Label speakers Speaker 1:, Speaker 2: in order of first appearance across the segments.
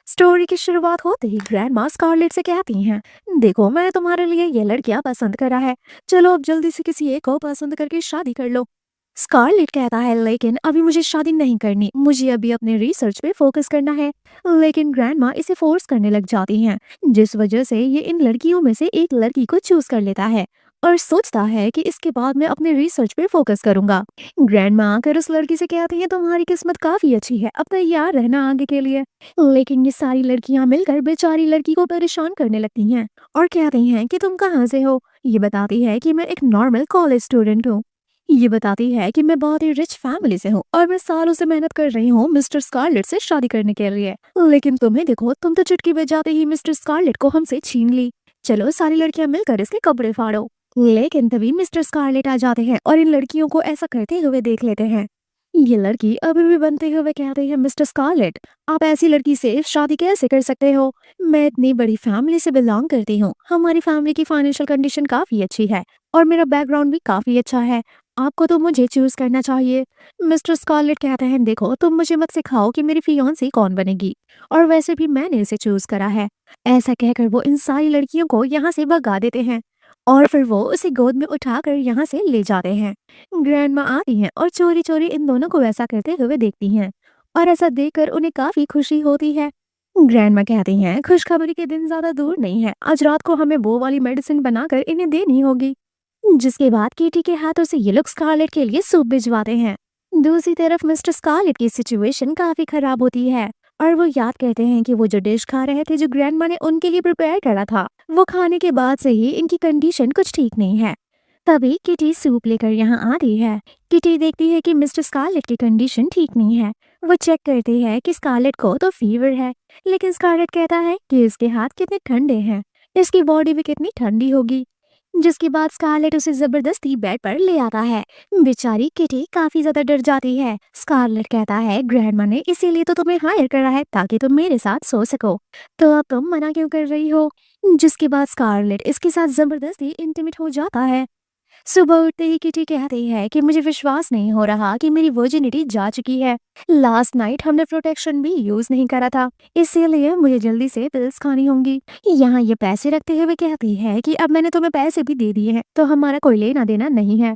Speaker 1: Story की शुरुआत होते ही ग्रैंडमा स्कारलेट से कहती हैं, देखो मैंने तुम्हारे लिए ये लड़कियां पसंद करा है। चलो अब जल्दी से किसी एक को पसंद करके शादी कर लो। स्कारलेट कहता है, लेकिन अभी मुझे शादी नहीं करनी, मुझे अभी अपने रिसर्च पे फोकस करना है। लेकिन ग्रैंडमा इसे फोर्स करने लग जाती हैं, जिस वजह से ये इन लड़कियों में से एक लड़की को चूज कर लेता है और सोचता है कि इसके बाद मैं अपने रिसर्च पे फोकस करूंगा। ग्रैंडमा आकर उस लड़की से कहती है, तुम्हारी किस्मत काफी अच्छी है, अब तैयार रहना आगे के लिए। लेकिन ये सारी लड़कियां मिलकर बेचारी लड़की को परेशान करने लगती हैं और कहती हैं कि तुम कहाँ से हो। ये बताती है कि मैं एक नॉर्मल कॉलेज स्टूडेंट हूँ। ये बताती है कि मैं बहुत ही रिच फैमिली से हूँ और मैं सालों से मेहनत कर रही हूँ मिस्टर स्कारलेट से शादी करने के लिए। लेकिन तुम्हें देखो, तुम तो चुटकी बजाते ही मिस्टर स्कारलेट को हमसे छीन ली। चलो सारी लड़कियां मिलकर इसके कपड़े फाड़ो। लेकिन तभी मिस्टर स्कारलेट आ जाते हैं और इन लड़कियों को ऐसा करते हुए देख लेते हैं। ये लड़की अभी भी बनते हुए कहती है, मिस्टर स्कारलेट, आप ऐसी लड़की से शादी कैसे कर सकते हो? मैं इतनी बड़ी फैमिली से बिलोंग करती हूँ, हमारी फैमिली की फाइनेंशियल कंडीशन काफी अच्छी है और मेरा बैकग्राउंड भी काफी अच्छा है। आपको तो मुझे चूज करना चाहिए। मिस्टर स्कारलेट कहते हैं, देखो तुम मुझे मत सिखाओ कि मेरी फियांसी कौन बनेगी, और वैसे भी मैंने इसे चूज करा है। ऐसा कहकर वो इन सारी लड़कियों को यहाँ से भगा देते हैं और फिर वो उसे गोद में उठाकर यहाँ से ले जाते हैं। ग्रैंडमा आती हैं और चोरी चोरी इन दोनों को ऐसा करते हुए देखती हैं और ऐसा देखकर उन्हें काफी खुशी होती है। ग्रैंडमा कहती हैं, खुशखबरी के दिन ज्यादा दूर नहीं है, आज रात को हमें वो वाली मेडिसिन बनाकर इन्हें देनी होगी। जिसके बाद केटी के हाथों से ये लोग स्कारलेट के लिए सूप भिजवाते हैं। दूसरी तरफ मिस्टर स्कारलेट की सिचुएशन काफी खराब होती है और वो याद करते हैं कि वो जो डिश खा रहे थे जो ग्रैंडमा ने उनके लिए प्रिपेयर करा था, वो खाने के बाद से ही इनकी कंडीशन कुछ ठीक नहीं है। तभी किटी सूप लेकर यहाँ आती है। किटी देखती है कि मिस्टर स्कारलेट की कंडीशन ठीक नहीं है। वो चेक करती है कि स्कारलेट को तो फीवर है, लेकिन स्कारलेट कहता है कि इसके हाथ कितने ठंडे हैं, इसकी बॉडी भी कितनी ठंडी होगी। जिसके बाद स्कारलेट उसे जबरदस्ती बेड पर ले आता है। बेचारी किटी काफी ज्यादा डर जाती है। स्कारलेट कहता है, ग्रैंडमा ने इसीलिए तो तुम्हें हायर करा है ताकि तुम मेरे साथ सो सको, तो अब तुम मना क्यों कर रही हो? जिसके बाद स्कारलेट इसके साथ जबरदस्ती इंटीमेट हो जाता है। सुबह उठते ही किटी कहती है कि मुझे विश्वास नहीं हो रहा कि मेरी वर्जिनिटी जा चुकी है। लास्ट नाइट हमने प्रोटेक्शन भी यूज नहीं करा था, इसीलिए मुझे जल्दी से पिल्स खानी होंगी। यहाँ ये पैसे रखते हुए कहती है कि अब मैंने तुम्हें पैसे भी दे दिए हैं, तो हमारा कोई लेना देना नहीं है।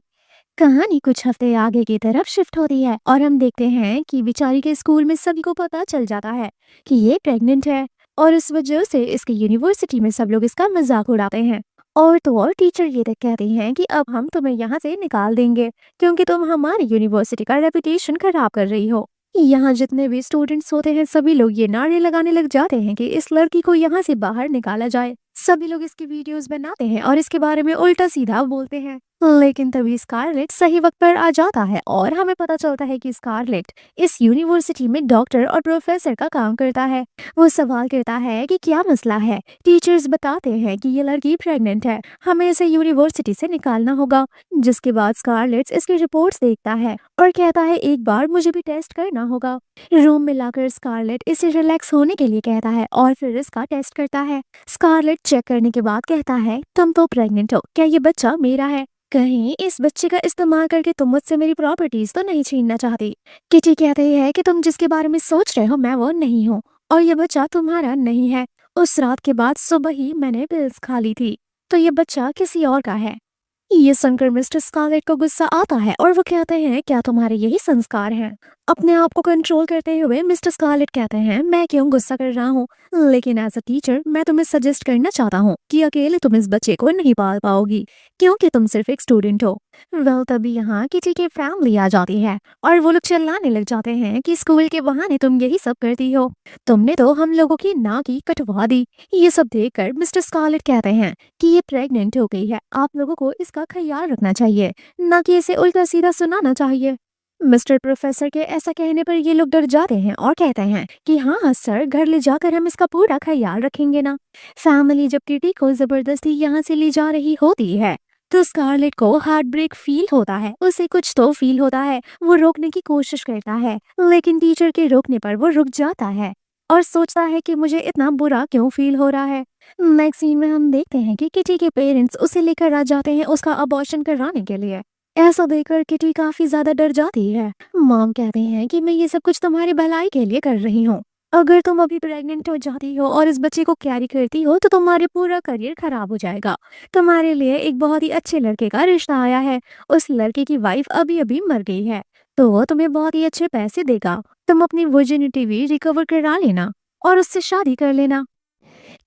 Speaker 1: कहानी कुछ हफ्ते आगे की तरफ शिफ्ट होती है और हम देखते हैं कि बेचारी के स्कूल में सभी को पता चल जाता है कि ये प्रेग्नेंट है, और इस वजह से इसके यूनिवर्सिटी में सब लोग इसका मजाक उड़ाते हैं। और तो और टीचर ये तक कहती हैं कि अब हम तुम्हें यहाँ से निकाल देंगे क्योंकि तुम हमारी यूनिवर्सिटी का रेपुटेशन खराब कर रही हो। यहाँ जितने भी स्टूडेंट्स होते हैं सभी लोग ये नारे लगाने लग जाते हैं कि इस लड़की को यहाँ से बाहर निकाला जाए। सभी लोग इसकी वीडियोस बनाते हैं और इसके बारे में उल्टा सीधा बोलते हैं। लेकिन तभी स्कारलेट सही वक्त पर आ जाता है और हमें पता चलता है कि स्कारलेट इस यूनिवर्सिटी में डॉक्टर और प्रोफेसर का काम करता है। वो सवाल करता है कि क्या मसला है। टीचर्स बताते हैं कि ये लड़की प्रेग्नेंट है, हमें इसे यूनिवर्सिटी से निकालना होगा। जिसके बाद स्कारलेट इसकी रिपोर्ट्स देखता है और कहता है, एक बार मुझे भी टेस्ट करना होगा। रूम में लाकर स्कारलेट इसे रिलैक्स होने के लिए कहता है और फिर इसका टेस्ट करता है। स्कारलेट चेक करने के बाद कहता है, तुम तो प्रेग्नेंट हो, क्या ये बच्चा मेरा है? कहीं इस बच्चे का इस्तेमाल करके तुम मुझसे मेरी प्रॉपर्टीज तो नहीं छीनना चाहती? किटी कहती है कि तुम जिसके बारे में सोच रहे हो मैं वो नहीं हूँ और ये बच्चा तुम्हारा नहीं है। उस रात के बाद सुबह ही मैंने पिल्स खा ली थी, तो ये बच्चा किसी और का है। ये सुनकर मिस्टर स्कारलेट को गुस्सा आता है और वो कहते हैं, क्या तुम्हारे यही संस्कार हैं? अपने आप को कंट्रोल करते हुए मिस्टर स्कारलेट कहते हैं, मैं क्यों गुस्सा कर रहा हूँ, लेकिन एज अ टीचर मैं तुम्हें सजेस्ट करना चाहता हूँ कि अकेले तुम इस बच्चे को नहीं पाल पाओगी क्योंकि तुम सिर्फ एक स्टूडेंट हो। वेल तभी यहाँ किटी की फैमिली आ जाती है और वो लोग चिल्लाने लग जाते हैं कि स्कूल के बहाने तुम यही सब करती हो, तुमने तो हम लोगों की नाक ही कटवा दी। ये सब देखकर मिस्टर स्कारलेट कहते हैं कि ये प्रेग्नेंट हो गई है, आप लोगों को इसका ख्याल रखना चाहिए, ना कि इसे उल्टा सीधा सुनाना चाहिए। मिस्टर प्रोफेसर के ऐसा कहने पर ये लोग डर जाते हैं और कहते हैं कि हाँ सर, घर ले जाकर हम इसका पूरा ख्याल रखेंगे ना। फैमिली जब टीटी को जबरदस्ती यहाँ से ले जा रही होती है तो स्कारलेट को हार्ट ब्रेक फील होता है, उसे कुछ तो फील होता है। वो रोकने की कोशिश करता है लेकिन टीचर के रोकने पर वो रुक जाता है और सोचता है कि मुझे इतना बुरा क्यों फील हो रहा है। नेक्स्ट सीन में हम देखते हैं कि किटी के पेरेंट्स उसे लेकर आ जाते हैं उसका अबॉर्शन कराने के लिए। ऐसा देखकर किटी काफी ज्यादा डर जाती है। मॉम कहते हैं कि मैं ये सब कुछ तुम्हारी भलाई के लिए कर रही हूँ। अगर तुम अभी प्रेग्नेंट हो जाती हो और इस बच्चे को कैरी करती हो तो तुम्हारे पूरा करियर खराब हो जाएगा। तुम्हारे लिए एक बहुत ही अच्छे लड़के का रिश्ता आया है। उस लड़के की वाइफ अभी अभी मर गई है, तो वो तुम्हें बहुत ही अच्छे पैसे देगा। तुम अपनी वर्जिनिटी भी रिकवर करा लेना और उससे शादी कर लेना।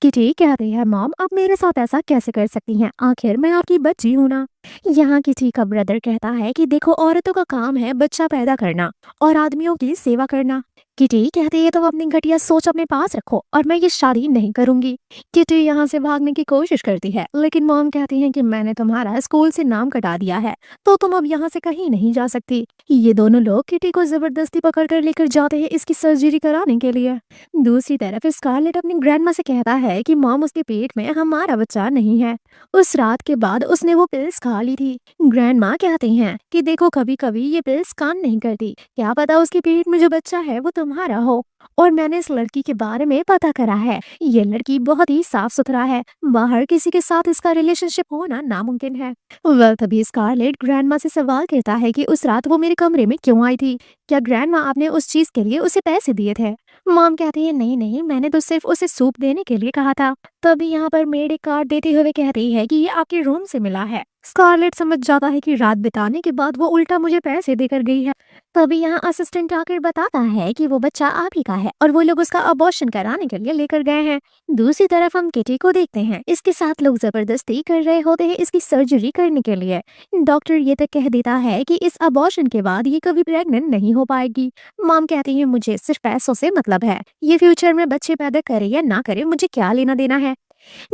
Speaker 1: किटी कहती है, मॉम आप मेरे साथ ऐसा कैसे कर सकती हैं, आखिर मैं आपकी बच्ची हूँ ना। यहाँ किटी का ब्रदर कहता है कि देखो औरतों का काम है बच्चा पैदा करना और आदमियों की सेवा करना। किटी कहती है तुम अपनी घटिया सोच अपने पास रखो और मैं ये शादी नहीं करूंगी। किटी यहाँ से भागने की कोशिश करती है, लेकिन मॉम कहती है कि मैंने तुम्हारा स्कूल से नाम कटा दिया है, तो तुम अब यहाँ से कहीं नहीं जा सकती। ये दोनों लोग किटी को जबरदस्ती पकड़कर लेकर जाते हैं इसकी सर्जरी कराने के लिए। दूसरी तरफ स्कारलेट अपनी ग्रैंडमा से कहता है कि मॉम उसके पेट में हमारा बच्चा नहीं है। उस रात के बाद उसने वो पिल्स खा ली थी। ग्रैंडमा कहती हैं कि देखो कभी कभी ये पिल्स काम नहीं करती, क्या पता उसके पेट में जो बच्चा है वो तुम्हारा हो। और मैंने इस लड़की के बारे में पता करा है, ये लड़की बहुत ही साफ सुथरा है, बाहर किसी के साथ इसका रिलेशनशिप होना नामुमकिन है। वेल तभी स्कारलेट ग्रैंडमा से सवाल करता है कि उस रात वो मेरे कमरे में क्यों आई थी, क्या ग्रैंडमा आपने उस चीज के लिए उसे पैसे दिए थे। मॉम कहती है नहीं नहीं, मैंने तो सिर्फ उसे सूप देने के लिए कहा था। तभी यहाँ पर मेड एक कार्ड देते हुए कहती है कि ये आपके रूम से मिला है। स्कारलेट समझ जाता है कि रात बिताने के बाद वो उल्टा मुझे पैसे देकर गई है। तभी यहाँ असिस्टेंट आकर बताता है कि वो बच्चा आप ही का है और वो लोग उसका अबॉर्शन कराने के लिए लेकर गए हैं। दूसरी तरफ हम किटी को देखते हैं, इसके साथ लोग जबरदस्ती कर रहे होते हैं इसकी सर्जरी करने के लिए। डॉक्टर ये तक कह देता है कि इस अबॉर्शन के बाद ये कभी प्रेग्नेंट नहीं हो पाएगी। मॉम कहती है मुझे सिर्फ पैसों से मतलब है, ये फ्यूचर में बच्चे पैदा करे या ना करे मुझे क्या लेना देना है।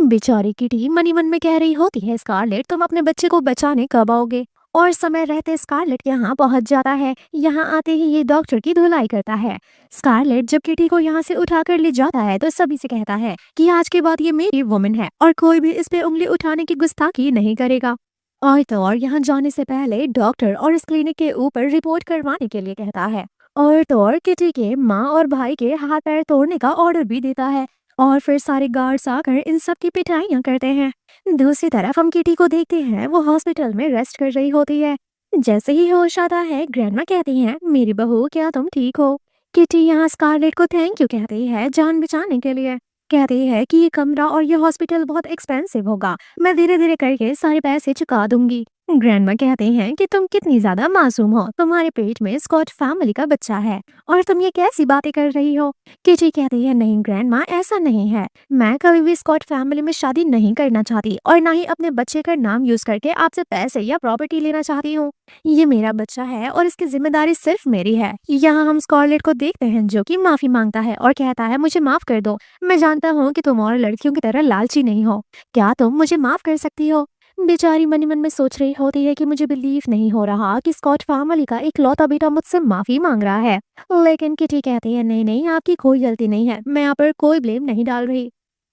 Speaker 1: बेचारी किटी मनी मन में कह रही होती है स्कारलेट तुम अपने बच्चे को बचाने कब आओगे। और समय रहते स्कारलेट यहाँ पहुंच जाता है। यहाँ आते ही ये डॉक्टर की धुलाई करता है। स्कारलेट जब किटी को यहाँ से उठाकर ले जाता है तो सभी से कहता है कि आज के बाद ये मेरी वुमन है और कोई भी इस पे उंगली उठाने की गुस्ताखी नहीं करेगा। और यहाँ जाने से पहले डॉक्टर और इस क्लिनिक के ऊपर रिपोर्ट करवाने के लिए कहता है। और किटी के माँ और भाई के हाथ पैर तोड़ने का ऑर्डर भी देता है और फिर सारे गार्ड्स आकर इन सब की पिटाइयां करते हैं। दूसरी तरफ हम किटी को देखते हैं, वो हॉस्पिटल में रेस्ट कर रही होती है। जैसे ही होश आता है ग्रैंडमा कहती हैं मेरी बहू क्या तुम ठीक हो। किटी यहाँ स्कारलेट को थैंक यू कहती है जान बचाने के लिए। कहती है कि ये कमरा और ये हॉस्पिटल बहुत एक्सपेंसिव होगा, मैं धीरे धीरे करके सारे पैसे चुका दूंगी। ग्रैंडमा कहते हैं कि तुम कितनी ज्यादा मासूम हो, तुम्हारे पेट में स्कॉट फैमिली का बच्चा है और तुम ये कैसी बातें कर रही हो। किटी कहती है नहीं ग्रैंडमा ऐसा नहीं है, मैं कभी भी स्कॉट फैमिली में शादी नहीं करना चाहती और ना ही अपने बच्चे का नाम यूज करके आपसे पैसे या प्रॉपर्टी लेना चाहती हूँ। ये मेरा बच्चा है और इसकी जिम्मेदारी सिर्फ मेरी है। यहाँ हम स्कारलेट को देखते हैं जो कि माफी मांगता है और कहता है मुझे माफ कर दो, मैं जानता हूँ कि तुम और लड़कियों की तरह लालची नहीं हो, क्या तुम मुझे माफ कर सकती हो। बेचारी मनी मन में सोच रही होती है कि मुझे बिलीव नहीं हो रहा कि स्कॉट फैमिली का इकलौता बेटा मुझसे माफी मांग रहा है। लेकिन किटी कहती है नहीं नहीं आपकी कोई गलती नहीं है, मैं यहाँ पर कोई ब्लेम नहीं डाल रही,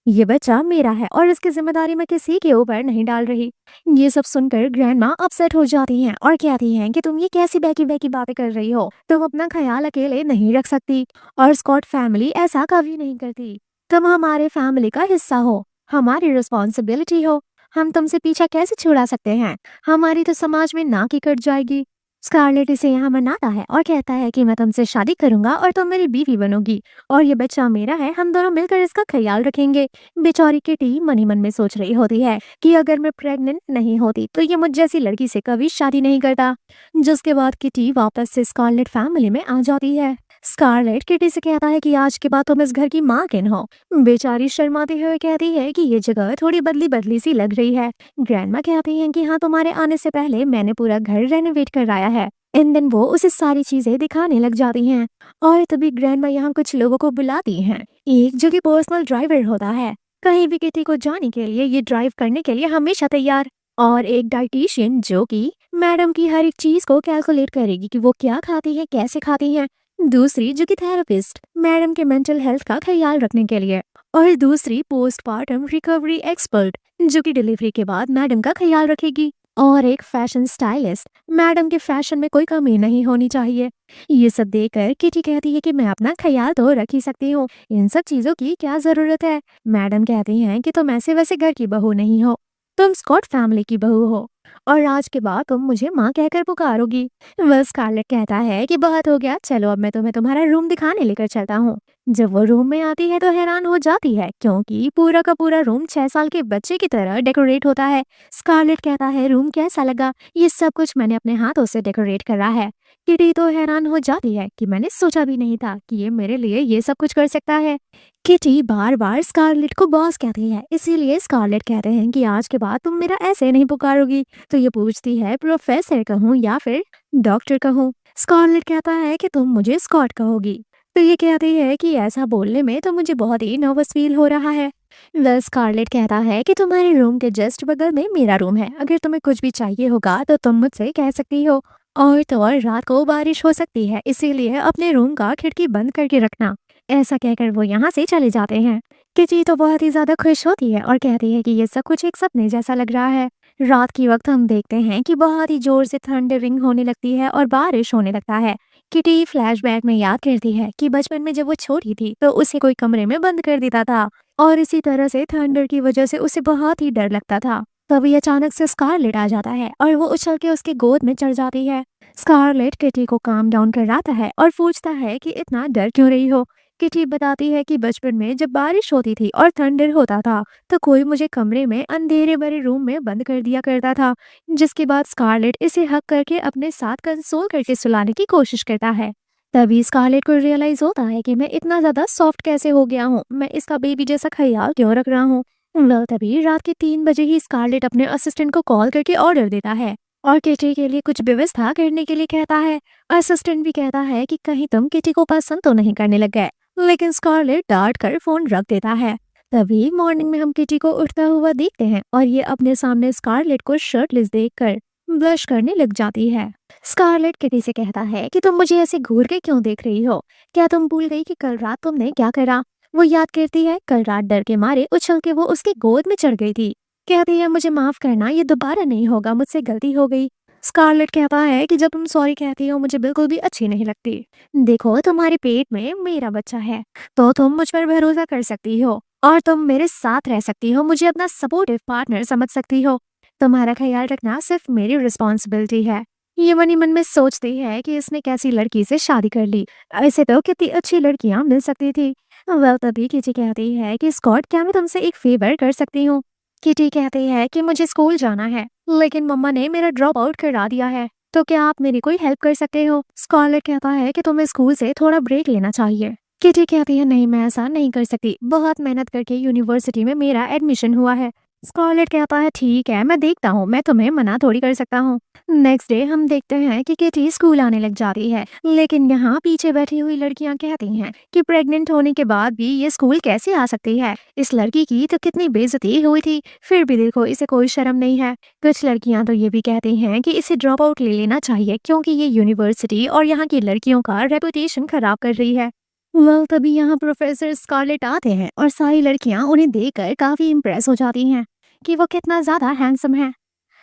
Speaker 1: ये बच्चा मेरा है और इसकी जिम्मेदारी मैं किसी के ऊपर नहीं डाल रही। ये सब सुनकर ग्रैंडमा अपसेट हो जाती हैं और कहती हैं कि तुम ये कैसी बैकी बैकी बातें कर रही हो, तुम अपना ख्याल अकेले नहीं रख सकती और स्कॉट फैमिली ऐसा कभी नहीं करती। तुम हमारे फैमिली का हिस्सा हो, हमारी रिस्पॉन्सिबिलिटी हो, हम तुमसे पीछा कैसे छुड़ा सकते हैं, हमारी तो समाज में नाक ही कट जाएगी। स्कारलेट इसे यहाँ मनाता है और कहता है कि मैं तुमसे शादी करूंगा और तुम मेरी बीवी बनोगी और ये बच्चा मेरा है, हम दोनों मिलकर इसका ख्याल रखेंगे। बेचारी किटी मनी मन में सोच रही होती है कि अगर मैं प्रेग्नेंट नहीं होती तो ये मुझ जैसी लड़की से कभी शादी नहीं करता। जिसके बाद किटी वापस से स्कारलेट फैमिली में आ जाती है। स्कारलेट किटी से कहता है कि आज के बाद तुम इस घर की मालकिन हो। बेचारी शर्माते हुए कहती है कि ये जगह थोड़ी बदली बदली सी लग रही है। ग्रैंडमा कहती हैं कि हाँ तुम्हारे आने से पहले मैंने पूरा घर रेनोवेट कराया है। इन दिन वो उसे सारी चीजें दिखाने लग जाती हैं और तभी ग्रैंडमा यहाँ कुछ लोगों को बुलाती हैं। एक जो कि पर्सनल ड्राइवर होता है, कहीं भी किटी को जाने के लिए ये ड्राइव करने के लिए हमेशा तैयार, और एक डाइटिशियन जो कि मैडम की हर एक चीज को कैलकुलेट करेगी कि वो क्या खाती है कैसे खाती है। दूसरी जो कि थेरेपिस्ट मैडम के मेंटल हेल्थ का ख्याल रखने के लिए, और दूसरी पोस्टपार्टम रिकवरी एक्सपर्ट जो कि डिलीवरी के बाद मैडम का ख्याल रखेगी, और एक फैशन स्टाइलिस्ट मैडम के फैशन में कोई कमी नहीं होनी चाहिए। ये सब देखकर किटी कहती है कि मैं अपना ख्याल तो रख ही सकती हूँ, इन सब चीजों की क्या जरूरत है। मैडम कहती हैं कि तुम ऐसे वैसे घर की बहू नहीं हो। तुम स्कॉट फैमिली की बहू हो और आज के बाद तुम मुझे माँ कहकर पुकारोगी। वह स्कारलेट कहता है कि बहुत हो गया, चलो अब मैं तुम्हें तुम्हारा रूम दिखाने लेकर चलता हूँ। जब वो रूम में आती है तो हैरान हो जाती है क्योंकि पूरा का पूरा रूम 6 साल के बच्चे की तरह डेकोरेट होता है। स्कारलेट कहता है, रूम कैसा लगा? ये सब कुछ मैंने अपने हाथों से डेकोरेट करा है। किटी तो हैरान हो जाती है कि मैंने सोचा भी नहीं था कि ये मेरे लिए ये सब कुछ कर सकता है। किटी बार बार स्कारलेट को बॉस कहती है, इसीलिए स्कारलेट कहते हैं कि आज के बाद तुम मेरा ऐसे नहीं पुकारोगी। तो ये पूछती है, प्रोफेसर कहूँ या फिर डॉक्टर कहूँ? स्कारलेट कहता है कि तुम मुझे स्कॉट कहोगी। तो ये कहती है कि ऐसा बोलने में तो मुझे बहुत ही नर्वस फील हो रहा है। वह स्कारलेट कहता है कि तुम्हारे रूम के जस्ट बगल में मेरा रूम है, अगर तुम्हें कुछ भी चाहिए होगा तो तुम मुझसे कह सकती हो। और तो और रात को बारिश हो सकती है, इसीलिए अपने रूम का खिड़की बंद करके रखना। ऐसा कहकर वो यहाँ से चले जाते हैं। किची तो बहुत ही ज्यादा खुश होती है और कहती है कि ये सब कुछ एक सपने जैसा लग रहा है। रात की वक्त हम देखते हैं कि बहुत ही जोर से थंडरिंग होने लगती है और बारिश होने लगता है। किटी फ्लैशबैक में याद करती है कि बचपन में जब वो छोटी थी तो उसे कोई कमरे में बंद कर देता था और इसी तरह से थंडर की वजह से उसे बहुत ही डर लगता था। तभी अचानक से स्कारलेट आ जाता है और वो उछल के उसके गोद में चढ़ जाती है। स्कारलेट किटी को काम डाउन कराता है और पूछता है कि इतना डर क्यों रही हो। किटी बताती है कि बचपन में जब बारिश होती थी और थंडर होता था तो कोई मुझे कमरे में अंधेरे भरे रूम में बंद कर दिया करता था, जिसके बाद स्कारलेट इसे हक करके अपने साथ कंसोल करके सुलाने की कोशिश करता है। तभी स्कारलेट को रियलाइज होता है कि मैं इतना ज्यादा सॉफ्ट कैसे हो गया हूँ, मैं इसका बेबी जैसा ख्याल क्यों रख रहा हूँ। तभी रात के 3 बजे ही स्कारलेट अपने असिस्टेंट को कॉल करके ऑर्डर देता है और किटी के लिए कुछ व्यवस्था करने के लिए कहता है। असिस्टेंट भी कहता है कि कहीं तुम किटी को पसंद तो नहीं करने लग गए, लेकिन स्कारलेट डांट कर फोन रख देता है। तभी मॉर्निंग में हम किटी को उठता हुआ देखते हैं और ये अपने सामने स्कारलेट को शर्टलेस देखकर ब्लश करने लग जाती है। स्कारलेट किटी से कहता है कि तुम मुझे ऐसे घूर के क्यों देख रही हो? क्या तुम भूल गई कि कल रात तुमने क्या करा? वो याद करती है, कल रात डर के मारे उछल के वो उसके गोद में चढ़ गई थी। कहती है, मुझे माफ करना, ये दोबारा नहीं होगा, मुझसे गलती हो गई। स्कारलेट कहता है कि जब तुम सॉरी कहती हो मुझे बिल्कुल भी अच्छी नहीं लगती। देखो, तुम्हारे पेट में मेरा बच्चा है तो तुम मुझ पर भरोसा कर सकती हो और तुम मेरे साथ रह सकती हो, मुझे अपना सपोर्टिव पार्टनर समझ सकती हो। तुम्हारा ख्याल रखना सिर्फ मेरी रिस्पॉन्सिबिलिटी है। ये मन ही मन में सोचती है कि इसने कैसी लड़की से शादी कर ली, ऐसे तो कितनी अच्छी लड़कियां मिल सकती थी। वेल तभी किटी कहती है कि स्कॉट, क्या मैं तुमसे एक फेवर कर सकती हूँ? किटी कहती है कि मुझे स्कूल जाना है लेकिन मम्मा ने मेरा ड्रॉप आउट करा दिया है, तो क्या आप मेरी कोई हेल्प कर सकते हो? स्कारलेट कहता है कि तुम्हें स्कूल से थोड़ा ब्रेक लेना चाहिए। किटी कहती है, नहीं, मैं ऐसा नहीं कर सकती, बहुत मेहनत करके यूनिवर्सिटी में मेरा एडमिशन हुआ है। स्कारलेट कहता है, ठीक है, मैं देखता हूँ, मैं तुम्हें मना थोड़ी कर सकता हूँ। नेक्स्ट डे हम देखते हैं कि किटी स्कूल आने लग जाती है, लेकिन यहाँ पीछे बैठी हुई लड़कियां कहती हैं कि प्रेग्नेंट होने के बाद भी ये स्कूल कैसे आ सकती है, इस लड़की की तो कितनी बेइज्जती हुई थी, फिर भी देखो इसे कोई शर्म नहीं है। कुछ लड़कियां तो ये भी कहती हैं कि इसे ड्रॉप आउट ले लेना चाहिए क्योंकि ये यूनिवर्सिटी और यहाँ की लड़कियों का रेपुटेशन खराब कर रही है। वेल तभी यहाँ प्रोफेसर स्कारलेट आते हैं और सारी लड़कियां उन्हें देखकर काफी इम्प्रेस हो जाती हैं कि वो कितना ज्यादा हैंडसम है।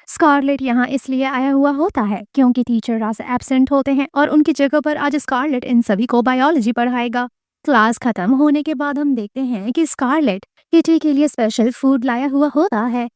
Speaker 1: स्कारलेट यहाँ इसलिए आया हुआ होता है क्योंकि टीचर आज एब्सेंट होते हैं और उनकी जगह पर आज स्कारलेट इन सभी को बायोलॉजी पढ़ाएगा। क्लास खत्म होने के बाद हम देखते हैं कि स्कारलेट किटी के लिए स्पेशल फूड लाया हुआ होता है।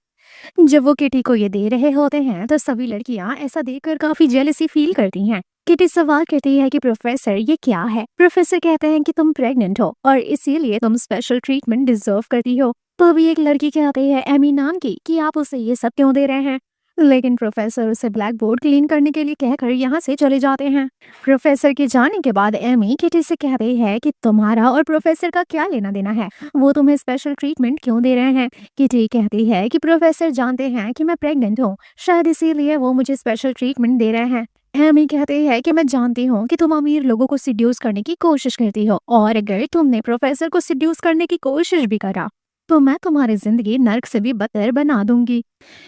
Speaker 1: जब वो किटी को ये दे रहे होते हैं तो सभी लड़कियां ऐसा देखकर काफी जेलसी फील करती हैं। किटी सवाल करती है कि प्रोफेसर ये क्या है? प्रोफेसर कहते हैं कि तुम प्रेग्नेंट हो और इसीलिए तुम स्पेशल ट्रीटमेंट डिजर्व करती हो। तो भी एक लड़की कहती है, एमी नाम की, कि आप उसे ये सब क्यों दे रहे हैं? लेकिन प्रोफेसर उसे ब्लैक बोर्ड क्लीन करने के लिए कहकर यहाँ से चले जाते हैं। प्रोफेसर के जाने के बाद एमी किटी से कहती है कि तुम्हारा और प्रोफेसर का क्या लेना देना है, वो तुम्हें स्पेशल ट्रीटमेंट क्यों दे रहे हैं? किटी कहती है कि प्रोफेसर जानते हैं कि मैं प्रेग्नेंट हूँ, शायद इसीलिए वो मुझे स्पेशल ट्रीटमेंट दे रहे हैं। एमी कहती है कि मैं जानती हूँ कि तुम अमीर लोगों को सिड्यूस करने की कोशिश करती हो और अगर तुमने प्रोफेसर को सिड्यूस करने की कोशिश भी करा तो मैं तुम्हारी जिंदगी नर्क से भी बदतर बना दूंगी।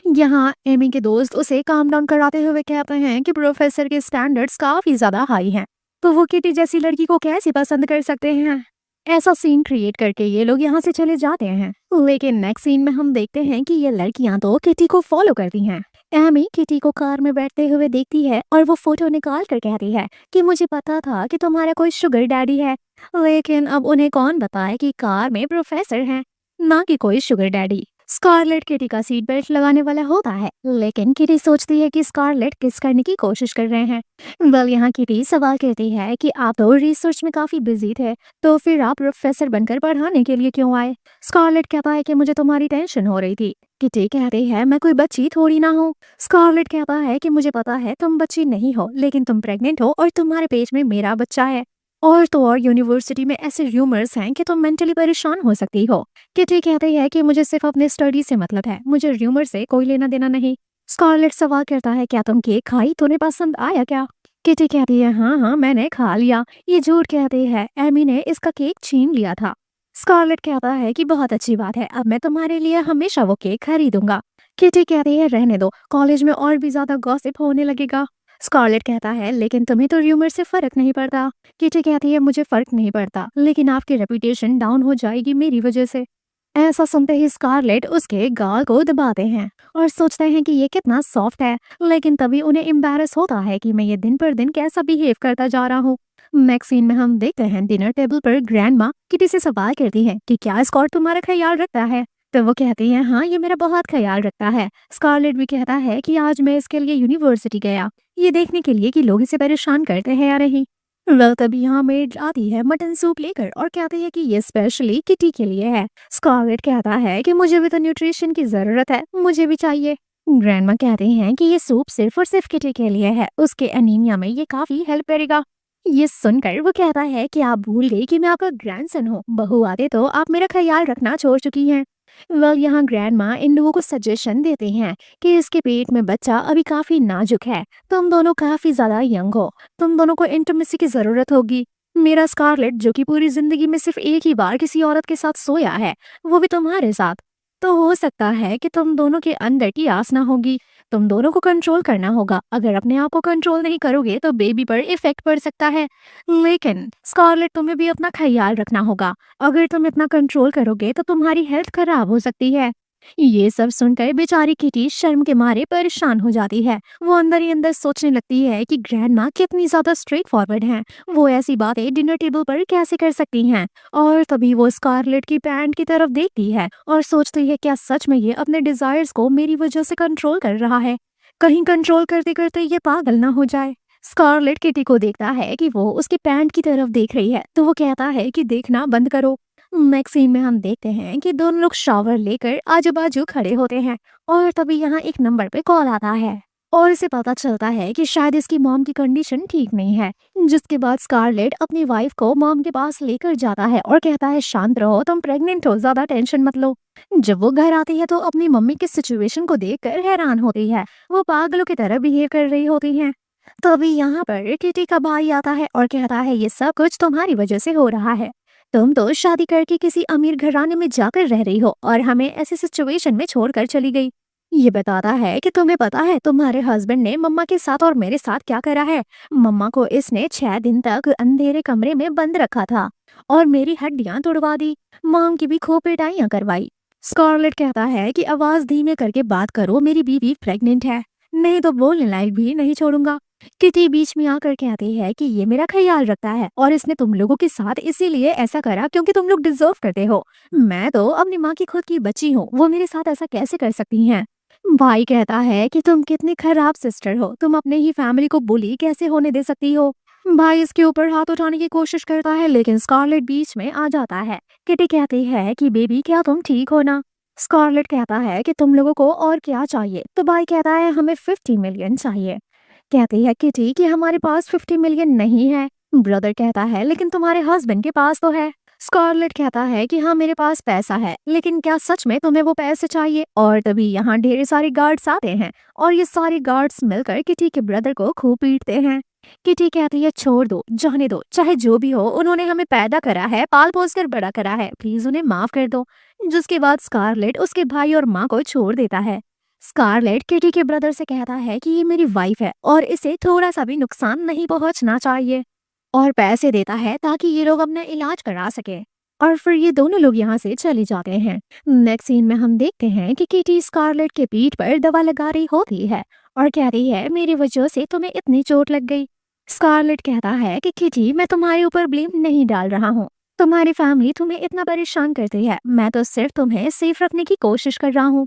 Speaker 1: यहाँ एमी के दोस्त उसे काम डाउन कराते हुए कहते हैं कि प्रोफेसर के स्टैंडर्ड्स काफी ज्यादा हाई हैं, तो वो किटी जैसी लड़की को कैसे पसंद कर सकते हैं। ऐसा सीन क्रिएट करके ये लोग यहाँ से चले जाते हैं। लेकिन नेक्स्ट सीन में हम देखते हैं कि ये लड़कियां तो किटी को फॉलो करती हैं। एमी किटी को कार में बैठते हुए देखती है और वो फोटो निकाल कर कहती है कि मुझे पता था कि तुम्हारा कोई शुगर डैडी है, लेकिन अब उन्हें कौन बताए कि कार में प्रोफेसर है, ना कि कोई शुगर डैडी। स्कारलेट किटी का सीट बेल्ट लगाने वाला होता है, लेकिन किटी सोचती है कि स्कारलेट किस करने की कोशिश कर रहे हैं। वेल यहाँ किटी सवाल करती है कि आप तो रिसर्च में काफी बिजी थे, तो फिर आप प्रोफेसर बनकर पढ़ाने के लिए क्यों आए? स्कारलेट कहता है कि मुझे तुम्हारी टेंशन हो रही थी। किटी कहती है मैं कोई बच्ची थोड़ी ना हूँ। स्कारलेट कहता है कि मुझे पता है तुम बच्ची नहीं हो, लेकिन तुम प्रेग्नेंट हो और तुम्हारे पेट में मेरा बच्चा है। और तो और यूनिवर्सिटी में ऐसे र्यूमर्स हैं कि तुम मेंटली परेशान हो सकती हो। किटी कहती है कि मुझे सिर्फ अपने स्टडी से मतलब है, मुझे र्यूमर से कोई लेना देना नहीं। स्कारलेट सवाल करता है क्या तुम केक खाई, तुम्हें पसंद आया क्या? किटी कहती है हाँ हाँ मैंने खा लिया। ये झूठ कहती है, एमी ने इसका केक छीन लिया था। स्कारलेट कहता है कि बहुत अच्छी बात है, अब मैं तुम्हारे लिए हमेशा वो केक खरीदूंगा। किटी कहती है रहने दो, कॉलेज में और भी ज्यादा गॉसिप होने लगेगा। स्कारलेट कहता है लेकिन तुम्हें तो र्यूमर से फर्क नहीं पड़ता। किटी कहती है मुझे फर्क नहीं पड़ता, लेकिन आपकी रेपुटेशन डाउन हो जाएगी मेरी वजह से। ऐसा सुनते ही स्कारलेट उसके गाल को दबाते हैं और सोचते हैं कि ये कितना सॉफ्ट है, लेकिन तभी उन्हें एम्बैरस होता है कि मैं ये दिन पर दिन कैसा बिहेव करता जा रहा हूँ। नेक्स्ट सीन में हम देखते हैं डिनर टेबल पर ग्रैंड माँ किटी से सवाल करती है कि क्या स्कॉट तुम्हारा ख्याल रखता है? तो वो कहती है हाँ ये मेरा बहुत ख्याल रखता है। स्कारलेट भी कहता है कि आज मैं इसके लिए यूनिवर्सिटी गया, ये देखने के लिए कि लोग इसे परेशान करते हैं या नहीं। वेल तभी यहाँ मेड आती है मटन सूप लेकर और कहती है कि ये स्पेशली किटी के लिए है। स्कारलेट कहता है कि मुझे भी तो न्यूट्रिशन की जरूरत है, मुझे भी चाहिए। ग्रैंडमा कहते हैं कि ये सूप सिर्फ और सिर्फ किटी के लिए है, उसके एनीमिया में ये काफी हेल्प करेगा। ये सुनकर वो कहता है कि आप भूल गई कि मैं आपका ग्रैंडसन हूँ, बहू आते तो आप मेरा ख्याल रखना छोड़ चुकी हैं। वेल यहाँ ग्रैंडमा इन लोगों को सजेशन देते हैं कि इसके पेट में बच्चा अभी काफी नाजुक है, तुम दोनों काफी ज्यादा यंग हो, तुम दोनों को इंटीमेसी की जरूरत होगी। मेरा स्कारलेट जो कि पूरी जिंदगी में सिर्फ एक ही बार किसी औरत के साथ सोया है, वो भी तुम्हारे साथ, तो हो सकता है कि तुम दोनों के अंदर की आस ना होगी। तुम दोनों को कंट्रोल करना होगा, अगर अपने आप को कंट्रोल नहीं करोगे तो बेबी पर इफेक्ट पड़ सकता है। लेकिन स्कारलेट तुम्हें भी अपना ख्याल रखना होगा, अगर तुम इतना कंट्रोल करोगे तो तुम्हारी हेल्थ खराब हो सकती है। ये सब सुनकर बेचारी किटी शर्म के मारे परेशान हो जाती है। वो अंदर ही अंदर सोचने लगती है कि ग्रैंडमा कितनी ज्यादा स्ट्रेट फॉरवर्ड हैं, वो ऐसी बातें डिनर टेबल पर कैसे कर सकती हैं। और तभी वो स्कारलेट की पैंट की तरफ देखती है और सोचती है क्या सच में ये अपने डिजायर्स को मेरी वजह से कंट्रोल कर रहा है, कहीं कंट्रोल करते करते ये पागल ना हो जाए। स्कारलेट किटी को देखता है कि वो उसके पैंट की तरफ देख रही है, तो वो कहता है कि देखना बंद करो। नेक्स्ट सीन में हम देखते हैं कि दोनों लोग शावर लेकर आजू बाजू खड़े होते हैं और तभी यहाँ एक नंबर पे कॉल आता है और इसे पता चलता है कि शायद इसकी मॉम की कंडीशन ठीक नहीं है। जिसके बाद स्कारलेट अपनी वाइफ को मॉम के पास लेकर जाता है और कहता है शांत रहो, तुम प्रेग्नेंट हो, ज्यादा टेंशन मत लो। जब वो घर आती है तो अपनी मम्मी की सिचुएशन को देखकर हैरान होती है, वो पागलों की तरह बिहेव कर रही होती है। तो अभी यहाँ पर किटी का भाई आता है और कहता है ये सब कुछ तुम्हारी वजह से हो रहा है, तुम तो शादी करके किसी अमीर घराने में जाकर रह रही हो और हमें ऐसी सिचुएशन में छोड़कर चली गई। ये बताता है कि तुम्हें पता है तुम्हारे हस्बैंड ने मम्मा के साथ और मेरे साथ क्या करा है। मम्मा को इसने 6 दिन तक अंधेरे कमरे में बंद रखा था और मेरी हड्डियां तोड़वा दी, मॉम की भी खूब पिटाइयां करवाई। स्कारलेट कहता है कि आवाज धीमे करके बात करो, मेरी बीवी प्रेग्नेंट है, नहीं तो बोलने लायक भी नहीं छोड़ूंगा। किटी बीच में आकर कहती है कि ये मेरा ख्याल रखता है और इसने तुम लोगों के साथ इसीलिए ऐसा करा क्योंकि तुम लोग डिजर्व करते हो। मैं तो अपनी माँ की खुद की बच्ची हूँ, वो मेरे साथ ऐसा कैसे कर सकती हैं? भाई कहता है कि तुम कितनी खराब सिस्टर हो, तुम अपने ही फैमिली को बुली कैसे होने दे सकती हो। भाई इसके ऊपर हाथ उठाने की कोशिश करता है, लेकिन स्कारलेट बीच में आ जाता है। किटी कहती है कि बेबी क्या तुम ठीक हो ना? स्कारलेट कहता है कि तुम लोगों को और क्या चाहिए? तो भाई कहता है हमें 50 मिलियन चाहिए। कहती है किटी कि हमारे पास 50 मिलियन नहीं है। ब्रदर कहता है लेकिन तुम्हारे हस्बैंड के पास तो है। स्कारलेट कहता है कि हाँ मेरे पास पैसा है, लेकिन क्या सच में तुम्हें वो पैसे चाहिए? और तभी यहाँ ढेर सारे गार्ड्स आते हैं और ये सारे गार्ड्स मिलकर किटी के ब्रदर को खूब पीटते हैं। किटी कहती है छोड़ दो, जाने दो, चाहे जो भी हो, उन्होंने हमें पैदा करा है, पाल पोस कर बड़ा करा है, प्लीज उन्हें माफ कर दो। जिसके बाद स्कारलेट उसके भाई और माँ को छोड़ देता है। स्कारलेट किटी के ब्रदर से कहता है कि ये मेरी वाइफ है और इसे थोड़ा सा भी नुकसान नहीं पहुंचना चाहिए, और पैसे देता है ताकि ये लोग अपना इलाज करा सके। और फिर ये दोनों लोग यहाँ से चले जाते हैं। नेक्स्ट सीन में हम देखते हैं कि किटी स्कारलेट के पीठ पर दवा लगा रही होती है और कहती है मेरी वजह से तुम्हें इतनी चोट लग गई। स्कारलेट कहता है कि किटी मैं तुम्हारे ऊपर ब्लेम नहीं डाल रहा हूँ, तुम्हारी फैमिली तुम्हें इतना परेशान करती है, मैं तो सिर्फ तुम्हें सेफ रखने की कोशिश कर रहा हूँ।